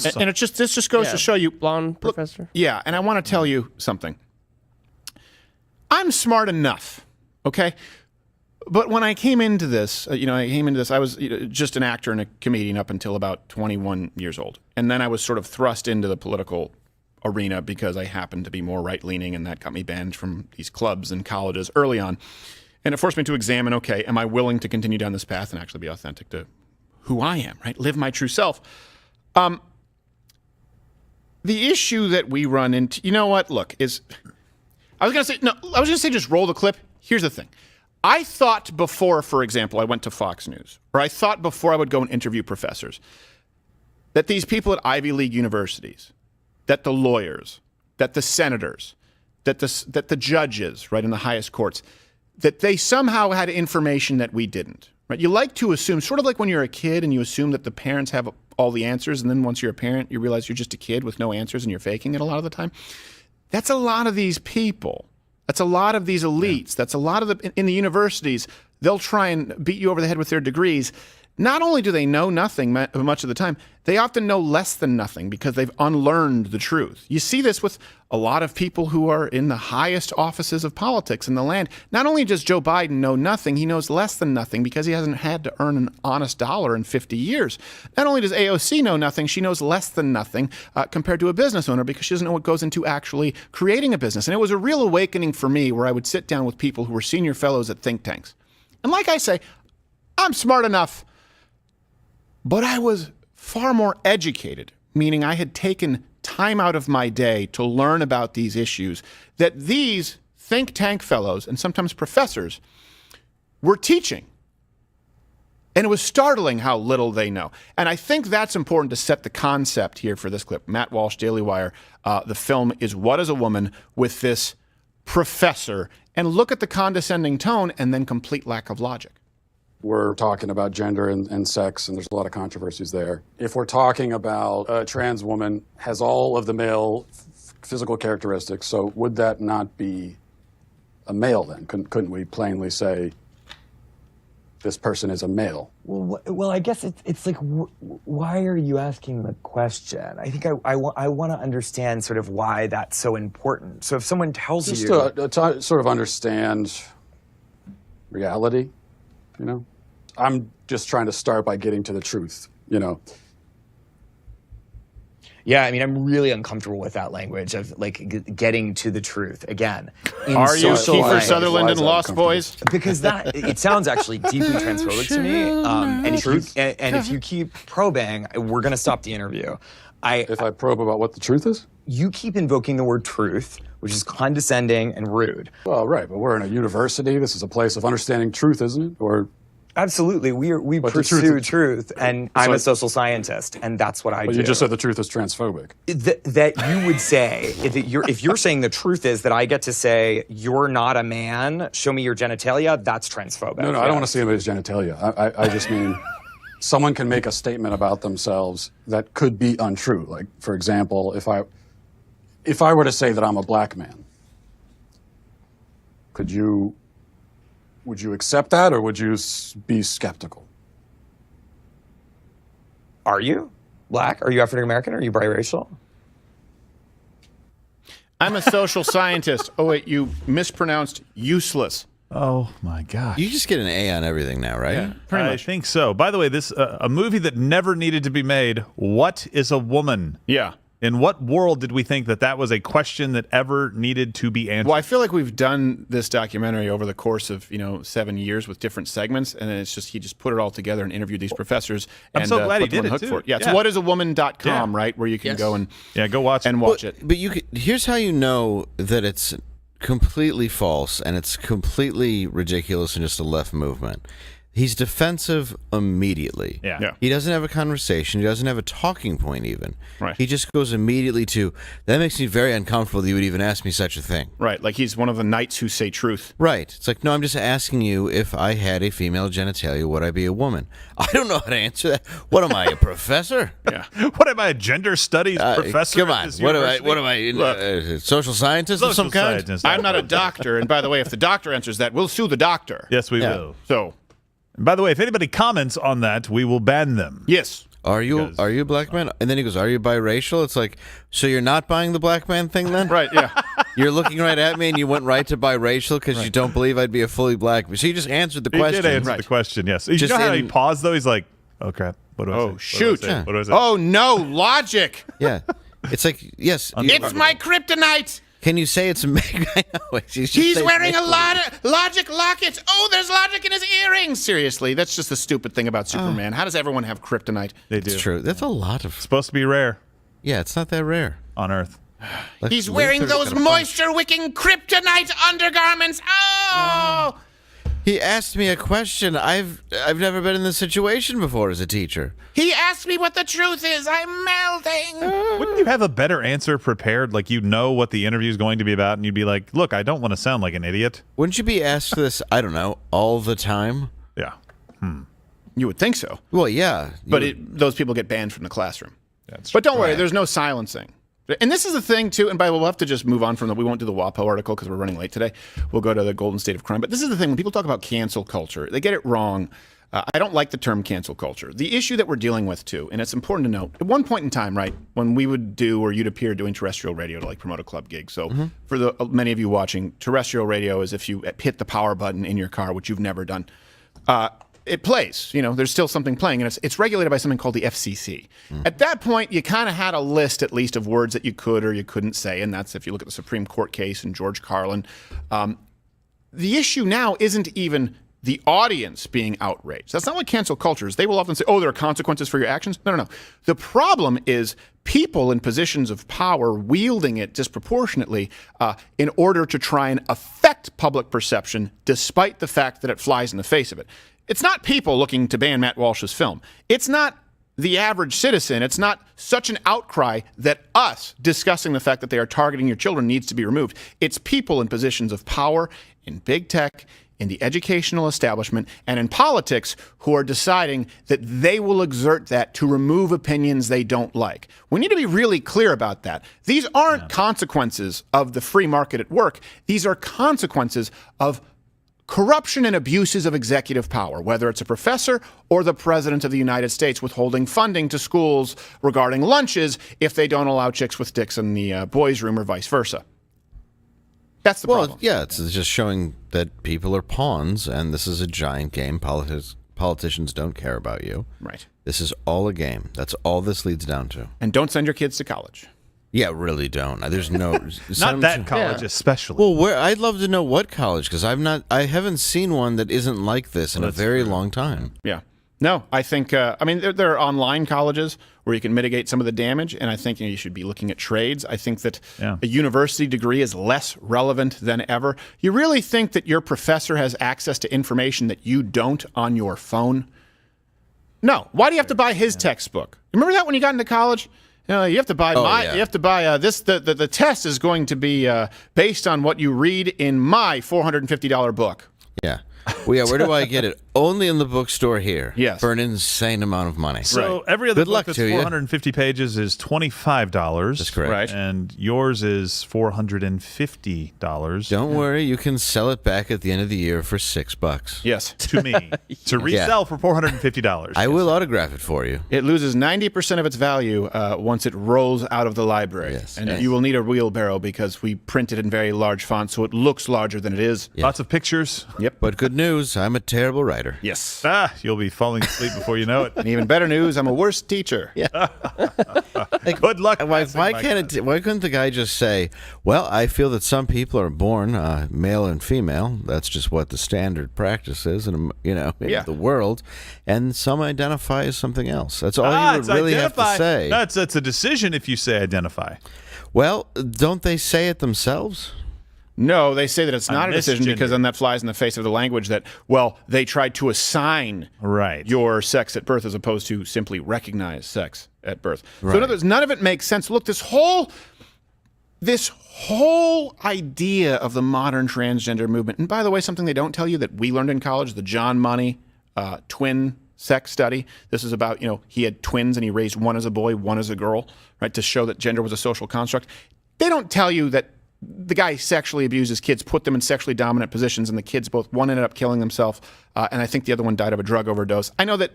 And this just goes to show you. Blonde professor? Yeah, and I want to tell you something. I'm smart enough, okay? But when I came into this, I was just an actor and a comedian up until about 21 years old. And then I was sort of thrust into the political arena because I happened to be more right-leaning, and that got me banned from these clubs and colleges early on. And it forced me to examine, okay, am I willing to continue down this path and actually be authentic to who I am, right? Live my true self. The issue that we run into, you know what? Look, I was going to say just roll the clip. Here's the thing. I thought before, for example, I went to Fox News, or I thought before I would go and interview professors, that these people at Ivy League universities, that the lawyers, that the senators, that the judges, right, in the highest courts, that they somehow had information that we didn't. Right? You like to assume, sort of like when you're a kid and you assume that the parents have all the answers, and then once you're a parent, you realize you're just a kid with no answers and you're faking it a lot of the time. That's a lot of these people. That's a lot of these elites. Yeah. That's a lot of in the universities. They'll try and beat you over the head with their degrees. Not only do they know nothing much of the time, they often know less than nothing because they've unlearned the truth. You see this with a lot of people who are in the highest offices of politics in the land. Not only does Joe Biden know nothing, he knows less than nothing because he hasn't had to earn an honest dollar in 50 years. Not only does AOC know nothing, she knows less than nothing compared to a business owner because she doesn't know what goes into actually creating a business. And it was a real awakening for me where I would sit down with people who were senior fellows at think tanks. And like I say, I'm smart enough. But I was far more educated, meaning I had taken time out of my day to learn about these issues that these think tank fellows and sometimes professors were teaching. And it was startling how little they know. And I think that's important to set the concept here for this clip. Matt Walsh, Daily Wire. The film is What is a Woman with this professor. And look at the condescending tone and then complete lack of logic. We're talking about gender and sex, and there's a lot of controversies there. If we're talking about a trans woman has all of the male physical characteristics, so would that not be a male then? Couldn't we plainly say this person is a male? Well, I guess it's like, why are you asking the question? I think I want to understand sort of why that's so important. So if someone tells Just you... to sort of understand reality, you know? I'm just trying to start by getting to the truth, you know? Yeah, I mean, I'm really uncomfortable with that language of like getting to the truth again. Are you Kiefer Sutherland in Lost Boys? Because it sounds actually deeply transphobic to me. And if you keep probing, we're going to stop the interview. If I probe about what the truth is? You keep invoking the word truth, which is condescending and rude. Well, right, but we're in a university. This is a place of understanding truth, isn't it? Or absolutely, we pursue truth, and I'm a social scientist, and that's what I do. You just said the truth is transphobic. That you would say, if you're saying the truth is that I get to say, you're not a man, show me your genitalia, that's transphobic. No, I don't want to see anybody's genitalia. I just mean someone can make a statement about themselves that could be untrue. Like, for example, if I were to say that I'm a black man, would you accept that, or would you be skeptical? Are you black? Are you African American? Are you biracial? I'm a social scientist. Oh, wait, you mispronounced useless. Oh, my God. You just get an A on everything now, right? Yeah, I think so. By the way, this a movie that never needed to be made, What is a Woman? Yeah. In what world did we think that was a question that ever needed to be answered? Well, I feel like we've done this documentary over the course of 7 years with different segments, and then he just put it all together and interviewed these professors. I'm so glad he put them did on it the hook too. for it. Yeah, it's whatisawoman.com, right, where you can go and go watch and watch it. But here's how you know that it's completely false and it's completely ridiculous and just a left movement. He's defensive immediately. Yeah. He doesn't have a conversation. He doesn't have a talking point even. Right. He just goes immediately to, that makes me very uncomfortable that you would even ask me such a thing. Right, like he's one of the knights who say truth. Right. It's like, no, I'm just asking you, if I had a female genitalia, would I be a woman? I don't know how to answer that. What am I, a professor? Yeah. What am I, a gender studies professor? Come on. What am I, a social scientist of some kind? I'm not a doctor, and by the way, if the doctor answers that, we'll sue the doctor. Yes, we will. So... And by the way, if anybody comments on that, we will ban them. Yes. Are you a black man? And then he goes, are you biracial? It's like, so you're not buying the black man thing then? Right, yeah. You're looking right at me and you went right to biracial because you don't believe I'd be a fully black man. So you just answered the question. He did answer the question, yes. You know how he paused, though? He's like, oh, crap. What do I say? Oh, shoot. What do I say? Oh, no, logic. Yeah. It's like, yes. It's my kryptonite. Can you say it's Meg? I know. He's wearing a lot of logic lockets. Oh, there's logic in his earrings. Seriously, that's just the stupid thing about Superman. How does everyone have kryptonite? They do. It's true. That's a lot of... Supposed to be rare. Yeah, it's not that rare. On Earth. He's wearing those moisture-wicking kryptonite undergarments. Oh! He asked me a question. I've never been in this situation before as a teacher. He asked me what the truth is. I'm melting. Wouldn't you have a better answer prepared? Like, you know what the interview is going to be about, and you'd be like, look, I don't want to sound like an idiot. Wouldn't you be asked this, I don't know, all the time? Yeah. You would think so. Well, yeah. But those people get banned from the classroom. But don't worry, there's no silencing. And this is the thing, too, and by the way, we'll have to just move on from that. We won't do the WAPO article because we're running late today. We'll go to the golden state of crime. But this is the thing. When people talk about cancel culture, they get it wrong. I don't like the term cancel culture. The issue that we're dealing with, too, and it's important to note, at one point in time, right, when we would do, or you'd appear doing terrestrial radio to, like, promote a club gig. So for many of you watching, terrestrial radio is if you hit the power button in your car, which you've never done. It plays, there's still something playing, and it's regulated by something called the FCC. At that point, you kind of had a list, at least, of words that you could or you couldn't say, and that's if you look at the Supreme Court case and George Carlin. The issue now isn't even the audience being outraged. That's not what cancel culture is. They will often say, oh, there are consequences for your actions. No. The problem is people in positions of power wielding it disproportionately in order to try and affect public perception, despite the fact that it flies in the face of it. it's not people looking to ban Matt Walsh's film. It's not the average citizen. It's not such an outcry that us discussing the fact that they are targeting your children needs to be removed. It's people in positions of power in big tech, in the educational establishment, and in politics who are deciding that they will exert that to remove opinions they don't like. We need to be really clear about that. These aren't consequences of the free market at work. These are consequences of corruption and abuses of executive power, whether it's a professor or the president of the United States withholding funding to schools regarding lunches if they don't allow chicks with dicks in the boys' room or vice versa. That's the problem. Yeah, it's just showing that people are pawns, and this is a giant game. Politicians don't care about you. Right. This is all a game. That's all this leads down to. And don't send your kids to college. Yeah, really don't. There's no not that college especially. Well, I'd love to know what college, because I haven't seen one that isn't like this in a very long time. Yeah. No, I think there are online colleges where you can mitigate some of the damage, and I think you should be looking at trades. I think that a university degree is less relevant than ever. You really think that your professor has access to information that you don't on your phone? No. Why do you have to buy his textbook? Remember that when you got into college? You have to buy You have to buy this. The test is going to be based on what you read in my $450 book. Yeah. Well, yeah. Where do I get it? Only in the bookstore here. Yes. For an insane amount of money. So every other Good book luck that's to you. 450 pages is $25. That's correct. Right. And yours is $450. Don't worry, you can sell it back at the end of the year for $6. Yes. To me. To resell for $450. I will autograph it for you. It loses 90% of its value once it rolls out of the library. Yes. And you will need a wheelbarrow because we print it in very large font so it looks larger than it is. Yeah. Lots of pictures. Yep. But good news, I'm a terrible writer. Yes. You'll be falling asleep before you know it. And even better news, I'm a worse teacher. Yeah. Good luck. Why couldn't the guy just say, well, I feel that some people are born male and female. That's just what the standard practice is in the world. And some identify as something else. That's all you would really have to say. That's a decision if you say identify. Well, don't they say it themselves? No, they say that it's not a decision because then that flies in the face of the language that, well, they tried to assign your sex at birth as opposed to simply recognize sex at birth. So in other words, none of it makes sense. Look, this whole idea of the modern transgender movement, and by the way, something they don't tell you that we learned in college, the John Money twin sex study. This is about, he had twins and he raised one as a boy, one as a girl, right, to show that gender was a social construct. They don't tell you that the guy sexually abuses kids, put them in sexually dominant positions, and the kids one ended up killing himself, and I think the other one died of a drug overdose. I know that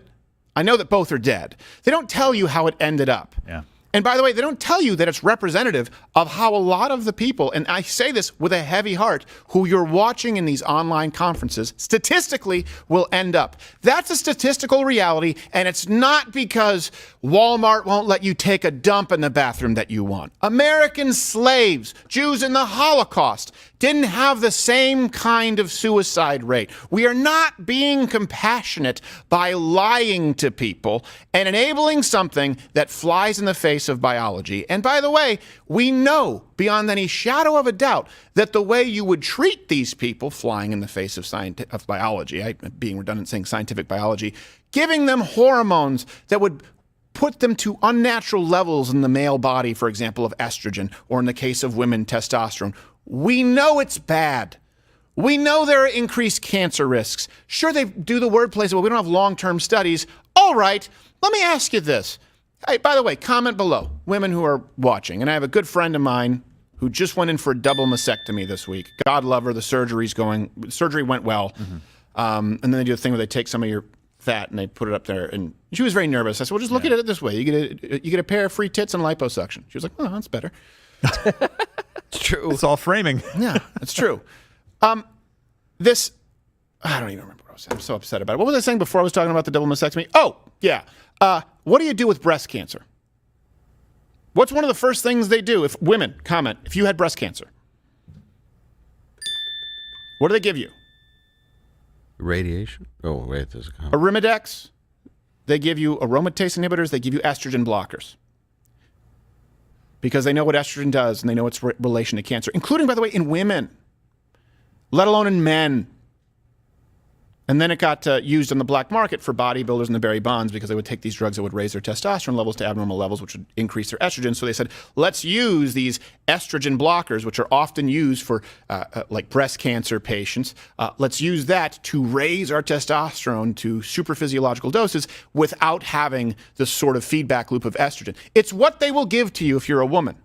both are dead. They don't tell you how it ended up. Yeah. And by the way, they don't tell you that it's representative of how a lot of the people, and I say this with a heavy heart, who you're watching in these online conferences, statistically will end up. That's a statistical reality, and it's not because Walmart won't let you take a dump in the bathroom that you want. American slaves, Jews in the Holocaust, didn't have the same kind of suicide rate. We are not being compassionate by lying to people and enabling something that flies in the face of biology. And by the way, we know beyond any shadow of a doubt that the way you would treat these people flying in the face of biology, being redundant saying scientific biology, giving them hormones that would put them to unnatural levels in the male body, for example, of estrogen, or in the case of women, testosterone. We know it's bad. We know there are increased cancer risks. Sure, they do the wordplay, well, we don't have long-term studies. All right, let me ask you this. Hey, by the way, comment below, women who are watching. And I have a good friend of mine who just went in for a double mastectomy this week. God love her, the surgery went well. And then they do a thing where they take some of your fat and they put it up there. And she was very nervous. I said, well, just look at it this way. You get a pair of free tits and liposuction. She was like, oh, that's better. It's true. It's all framing. Yeah, it's true. I don't even remember what I was saying. I'm so upset about it. What was I saying before I was talking about the double mastectomy? Oh, yeah. What do you do with breast cancer? What's one of the first things they do if women comment if you had breast cancer? What do they give you? Radiation? Oh, wait, there's a comment. Arimidex. They give you aromatase inhibitors. They give you estrogen blockers. Because they know what estrogen does and they know its relation to cancer, including, by the way, in women, let alone in men. And then it got used on the black market for bodybuilders and the Barry Bonds because they would take these drugs that would raise their testosterone levels to abnormal levels, which would increase their estrogen. So they said, let's use these estrogen blockers, which are often used for like breast cancer patients. Let's use that to raise our testosterone to super physiological doses without having this sort of feedback loop of estrogen. It's what they will give to you if you're a woman.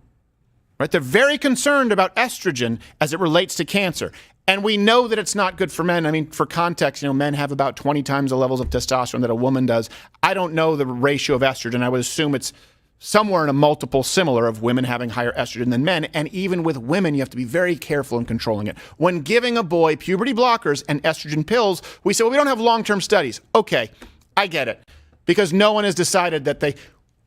Right? They're very concerned about estrogen as it relates to cancer. And we know that it's not good for men. I mean, for context, men have about 20 times the levels of testosterone that a woman does. I don't know the ratio of estrogen. I would assume it's somewhere in a multiple similar of women having higher estrogen than men. And even with women, you have to be very careful in controlling it. When giving a boy puberty blockers and estrogen pills, we say, well, we don't have long-term studies. Okay, I get it. Because no one has decided that they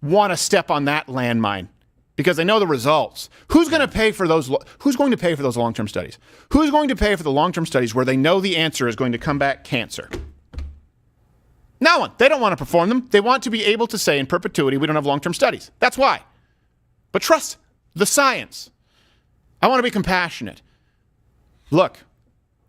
want to step on that landmine. Because they know the results. Who's going to pay for those? Who's going to pay for those long-term studies? Who's going to pay for the long-term studies where they know the answer is going to come back cancer? No one. They don't want to perform them. They want to be able to say in perpetuity, we don't have long-term studies. That's why. But trust the science. I want to be compassionate. Look,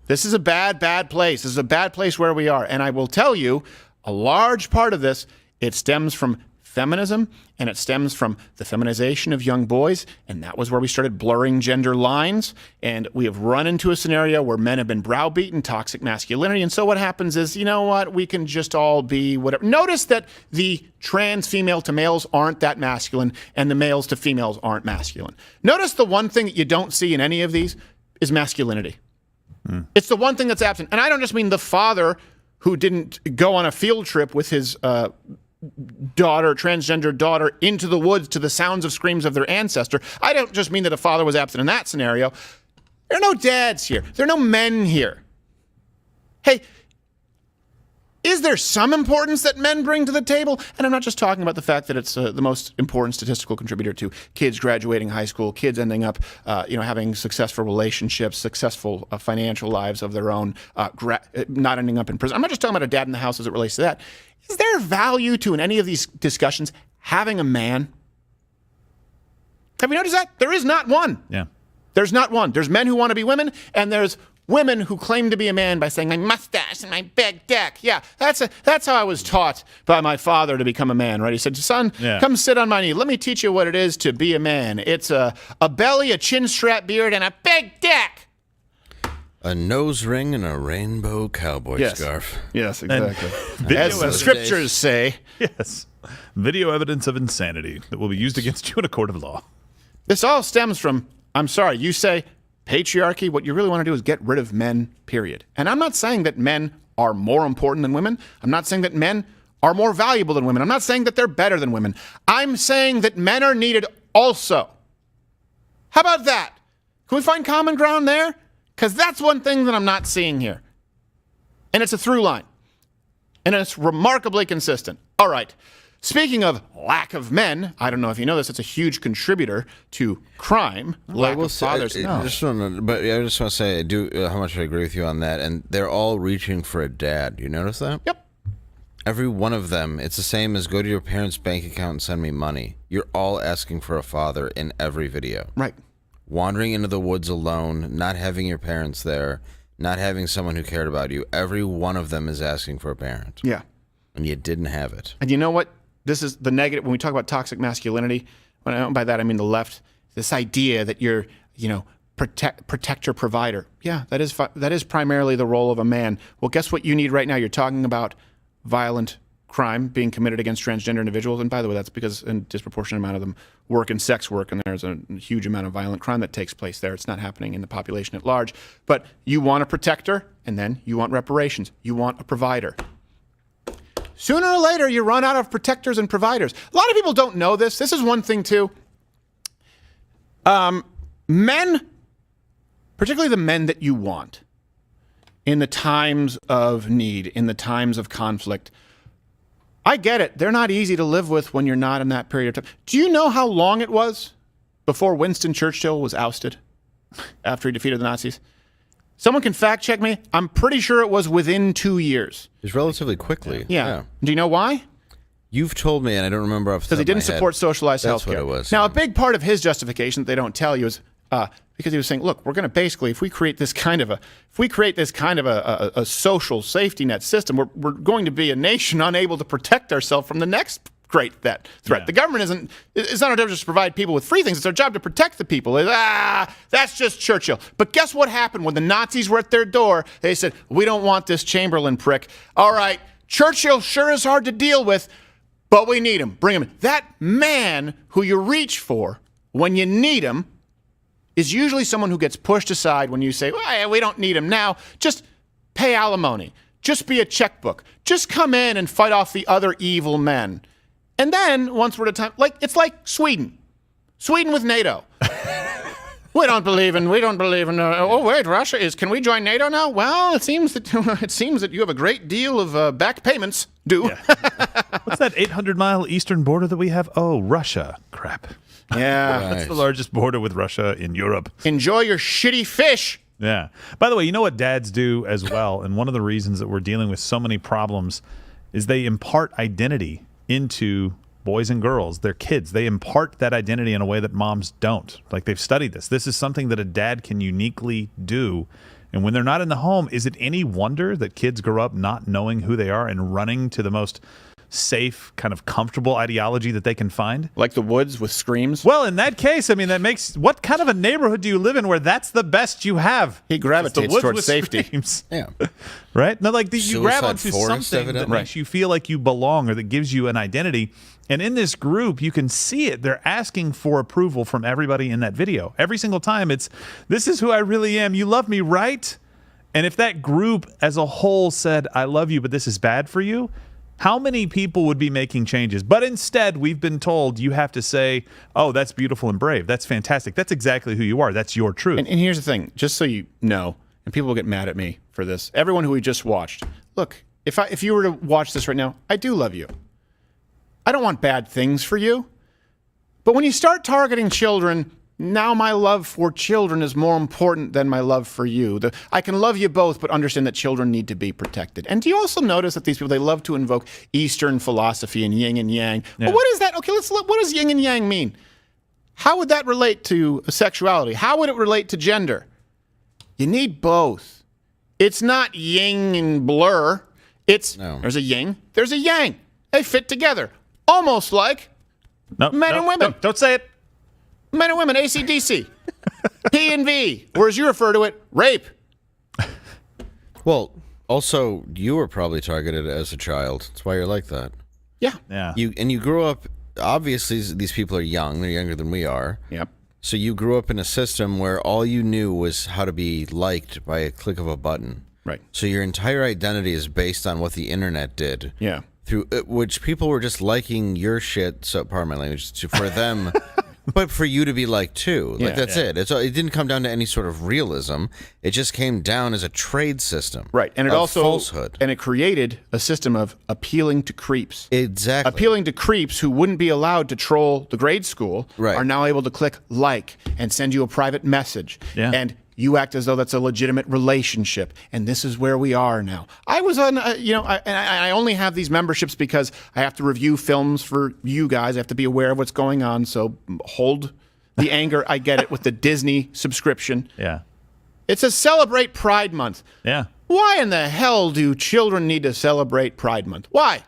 this is a bad, bad place. This is a bad place where we are. And I will tell you, a large part of this, it stems from feminism, and it stems from the feminization of young boys, and that was where we started blurring gender lines, and we have run into a scenario where men have been browbeaten, toxic masculinity, and so what happens is, you know what, we can just all be whatever. Notice that the trans female to males aren't that masculine, and the males to females aren't masculine. Notice the one thing that you don't see in any of these is masculinity. It's the one thing that's absent, and I don't just mean the father who didn't go on a field trip with his daughter, transgender daughter, into the woods to the sounds of screams of their ancestor. I don't just mean that a father was absent in that scenario. There are no dads here. There are no men here. Hey, is there some importance that men bring to the table? And I'm not just talking about the fact that it's the most important statistical contributor to kids graduating high school, kids ending up, having successful relationships, successful financial lives of their own, not ending up in prison. I'm not just talking about a dad in the house as it relates to that. Is there value to, in any of these discussions, having a man? Have you noticed that? There is not one. Yeah. There's not one. There's men who want to be women, and there's women who claim to be a man by saying, my mustache and my big dick. Yeah, that's how I was taught by my father to become a man, right? He said, son, come sit on my knee. Let me teach you what it is to be a man. It's a belly, a chin strap beard, and a big dick. A nose ring and a rainbow cowboy scarf. Yes, exactly. As the scriptures say. Yes. Video evidence of insanity that will be used against you in a court of law. This all stems from, I'm sorry, you say patriarchy. What you really want to do is get rid of men, period. And I'm not saying that men are more important than women. I'm not saying that men are more valuable than women. I'm not saying that they're better than women. I'm saying that men are needed also. How about that? Can we find common ground there? Because that's one thing that I'm not seeing here. And it's a through line. And it's remarkably consistent. All right. Speaking of lack of men, I don't know if you know this, it's a huge contributor to crime. Lack of fathers. I just want to say how much I agree with you on that. And they're all reaching for a dad. You notice that? Yep. Every one of them, it's the same as go to your parents' bank account and send me money. You're all asking for a father in every video. Right. Wandering into the woods alone, not having your parents there, not having someone who cared about you. Every one of them is asking for a parent. Yeah. And you didn't have it. And you know what? This is the negative. When we talk about toxic masculinity, by that I mean the left, this idea that you're, protector, provider. Yeah, that is primarily the role of a man. Well, guess what you need right now? You're talking about violent crime being committed against transgender individuals. And by the way, that's because a disproportionate amount of them work in sex work, and there's a huge amount of violent crime that takes place there. It's not happening in the population at large. But you want a protector, and then you want reparations. You want a provider. Sooner or later, you run out of protectors and providers. A lot of people don't know this. This is one thing, too. Men, particularly the men that you want, in the times of need, in the times of conflict, I get it. They're not easy to live with when you're not in that period of time. Do you know how long it was before Winston Churchill was ousted after he defeated the Nazis? Someone can fact check me. I'm pretty sure it was within 2 years. It was relatively quickly. Yeah. Do you know why? You've told me, and I don't remember off the top of my head. Because he didn't support socialized health care. That's what it was. Now, a big part of his justification that they don't tell you is because he was saying, look, we're going to basically, if we create this kind of a social safety net system, we're going to be a nation unable to protect ourselves from the next great threat. Yeah. The government it's not our job just to provide people with free things. It's our job to protect the people. That's just Churchill. But guess what happened when the Nazis were at their door? They said, we don't want this Chamberlain prick. All right, Churchill sure is hard to deal with, but we need him. Bring him in. That man who you reach for when you need him is usually someone who gets pushed aside when you say, well, we don't need him now. Just pay alimony. Just be a checkbook. Just come in and fight off the other evil men. And then, once we're at a time, it's like Sweden. Sweden with NATO. We don't believe in, oh wait, Russia is, can we join NATO now? Well, it seems that you have a great deal of back payments due. Yeah. What's that 800-mile eastern border that we have? Oh, Russia. Crap. Yeah. That's the largest border with Russia in Europe. Enjoy your shitty fish. Yeah. By the way, you know what dads do as well? And one of the reasons that we're dealing with so many problems is they impart identity into boys and girls, their kids. They impart that identity in a way that moms don't. Like, they've studied this. This is something that a dad can uniquely do. And when they're not in the home, is it any wonder that kids grow up not knowing who they are and running to the most safe, kind of comfortable ideology that they can find? Like the woods with screams? Well, in that case, I mean, that makes... What kind of a neighborhood do you live in where that's the best you have? He gravitates towards safety. Screams. Yeah. Right? No, like you grab onto forest, something that makes you feel like you belong or that gives you an identity. And in this group, you can see it. They're asking for approval from everybody in that video. Every single time it's, this is who I really am. You love me, right? And if that group as a whole said, I love you, but this is bad for you, how many people would be making changes? But instead, we've been told you have to say, oh, that's beautiful and brave. That's fantastic. That's exactly who you are. That's your truth. And here's the thing, just so you know, and people will get mad at me for this. Everyone who we just watched, look, if you were to watch this right now, I do love you. I don't want bad things for you. But when you start targeting children, now my love for children is more important than my love for you. I can love you both, but understand that children need to be protected. And do you also notice that these people, they love to invoke Eastern philosophy and yin and yang? Yeah. Well, what is that? Okay, let's look. What does yin and yang mean? How would that relate to sexuality? How would it relate to gender? You need both. It's not yin and blur. There's a yin, there's a yang. They fit together. Almost like men and women. Don't say it. Men and women, AC/DC. P and V, or as you refer to it, rape. Well, also, you were probably targeted as a child. That's why you're like that. Yeah. You grew up, obviously, these people are young. They're younger than we are. Yep. So you grew up in a system where all you knew was how to be liked by a click of a button. Right. So your entire identity is based on what the internet did. Yeah. Through which people were just liking your shit, so pardon my language, for them, but for you to be liked too. Like, that's it. It didn't come down to any sort of realism. It just came down as a trade system. Right. And it also falsehood. And it created a system of appealing to creeps. Exactly. Appealing to creeps who wouldn't be allowed to troll the grade school are now able to click like and send you a private message. Yeah. And you act as though that's a legitimate relationship, and this is where we are now. I was on, I only have these memberships because I have to review films for you guys. I have to be aware of what's going on, so hold the anger. I get it with the Disney subscription. Yeah. It says celebrate Pride Month. Yeah. Why in the hell do children need to celebrate Pride Month? Why?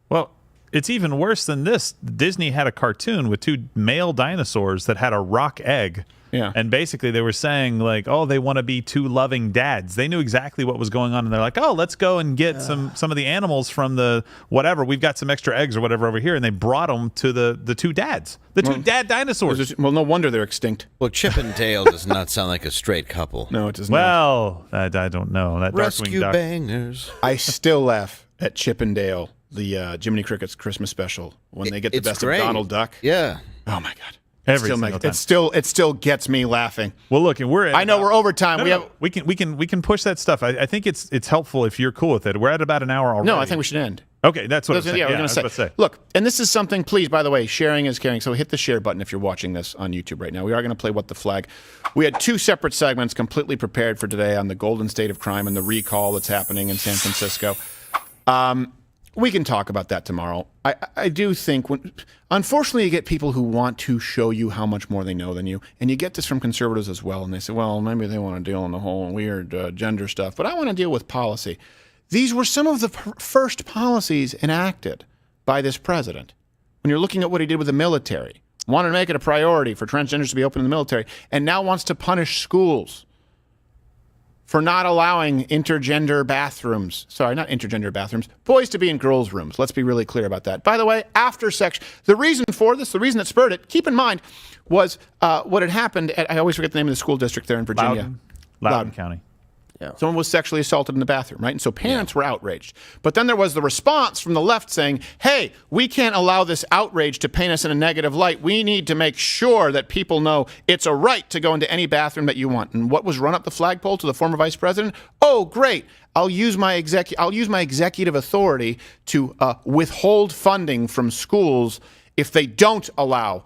Well, it's even worse than this. Disney had a cartoon with two male dinosaurs that had a rock egg. Yeah. And basically they were saying, like, oh, they want to be two loving dads. They knew exactly what was going on. And they're like, oh, let's go and get some of the animals from the whatever. We've got some extra eggs or whatever over here. And they brought them to the two dads. The two dad dinosaurs. Well, no wonder they're extinct. Well, Chip and Dale does not sound like a straight couple. No, it does not. Well, I don't know. That Rescue Darkwing Duck. bangers. I still laugh at Chip and Dale, the Jiminy Cricket's Christmas special, when they get the best great. of Donald Duck. Yeah. Oh, my God. Every single time. It still gets me laughing. Well, look, and we're. I know we're over time. We can push that stuff. I think it's helpful if you're cool with it. We're at about an hour already. No, I think we should end. Okay, that's what I was saying. Yeah, we're going to say. Look, and this is something. Please, by the way, sharing is caring. So hit the share button if you're watching this on YouTube right now. We are going to play What the Flag. We had two separate segments completely prepared for today on the Golden State of Crime and the recall that's happening in San Francisco. we can talk about that tomorrow. I do think, unfortunately, you get people who want to show you how much more they know than you. And you get this from conservatives as well. And they say, well, maybe they want to deal in the whole weird gender stuff, but I want to deal with policy. These were some of the first policies enacted by this president. When you're looking at what he did with the military, wanted to make it a priority for transgenders to be open in the military, and now wants to punish schools for not allowing intergender bathrooms. Sorry, not intergender bathrooms. Boys to be in girls' rooms. Let's be really clear about that. By the way, after sex, the reason for this, the reason that spurred it, keep in mind, was what had happened at, I always forget the name of the school district there in Virginia. Loudoun County. Yeah. Someone was sexually assaulted in the bathroom, right? And so parents were outraged. But then there was the response from the left saying, hey, we can't allow this outrage to paint us in a negative light. We need to make sure that people know it's a right to go into any bathroom that you want. And what was run up the flagpole to the former vice president? Oh, great. I'll use my executive authority to withhold funding from schools if they don't allow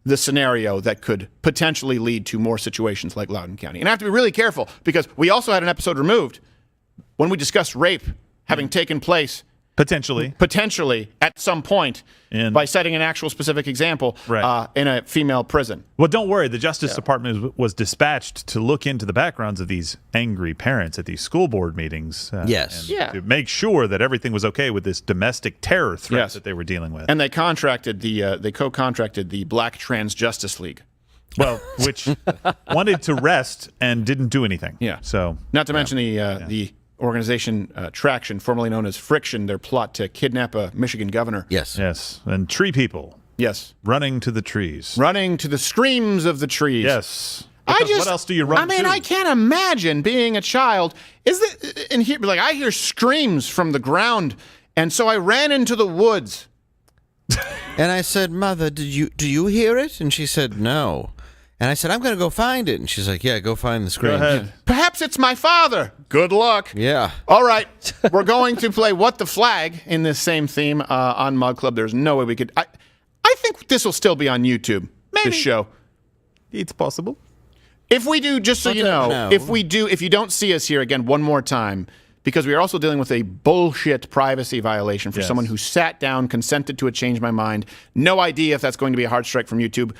the scenario that could potentially lead to more situations like Loudoun County. And I have to be really careful because we also had an episode removed when we discussed rape having taken place potentially at some point by setting an actual specific example in a female prison. Well, don't worry. The Justice Department was dispatched to look into the backgrounds of these angry parents at these school board meetings. To make sure that everything was okay with this domestic terror threat that they were dealing with. And they co-contracted the Black Trans Justice League. Well, which wanted to rest and didn't do anything. Yeah. So not to mention the organization Traction, formerly known as Friction, their plot to kidnap a Michigan governor. Yes. And tree people. Yes. Running to the trees. Running to the screams of the trees. Yes. What else do you run to? I can't imagine being a child. I hear screams from the ground, and so I ran into the woods. And I said, Mother, do you hear it? And she said, no. And I said, I'm going to go find it. And she's like, yeah, go find the screams. Go ahead. Perhaps it's my father. Good luck. Yeah. All right. We're going to play What the Flag in this same theme on Mug Club. There's no way we could. I think this will still be on YouTube, this show. It's possible. If we do, just so you know, if you don't see us here again one more time, because we are also dealing with a bullshit privacy violation for someone who sat down, consented to a change my mind. No idea if that's going to be a hard strike from YouTube.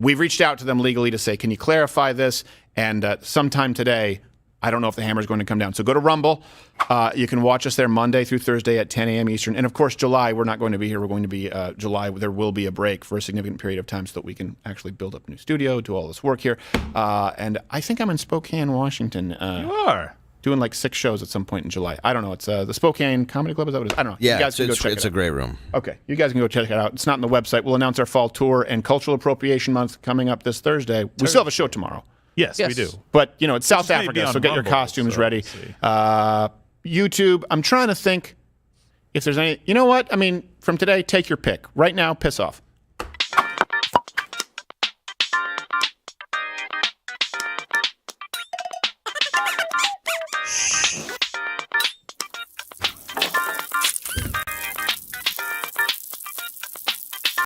We've reached out to them legally to say, can you clarify this? And sometime today, I don't know if the hammer is going to come down. So go to Rumble. You can watch us there Monday through Thursday at 10 a.m. Eastern. And of course, July, we're not going to be here. We're going to be July. There will be a break for a significant period of time so that we can actually build up a new studio, do all this work here. And I think I'm in Spokane, Washington. You are. Doing like 6 shows at some point in July. I don't know. It's the Spokane Comedy Club. Is that what it is? I don't know. Yeah, you guys can go check it's it a out. great room. Okay. You guys can go check it out. It's not on the website. We'll announce our fall tour and Cultural Appropriation Month coming up this Thursday. We still have a show tomorrow. Yes, we do. But, it's South Africa, so get your costumes ready. YouTube, I'm trying to think if there's any... You know what? I mean, from today, take your pick. Right now, piss off.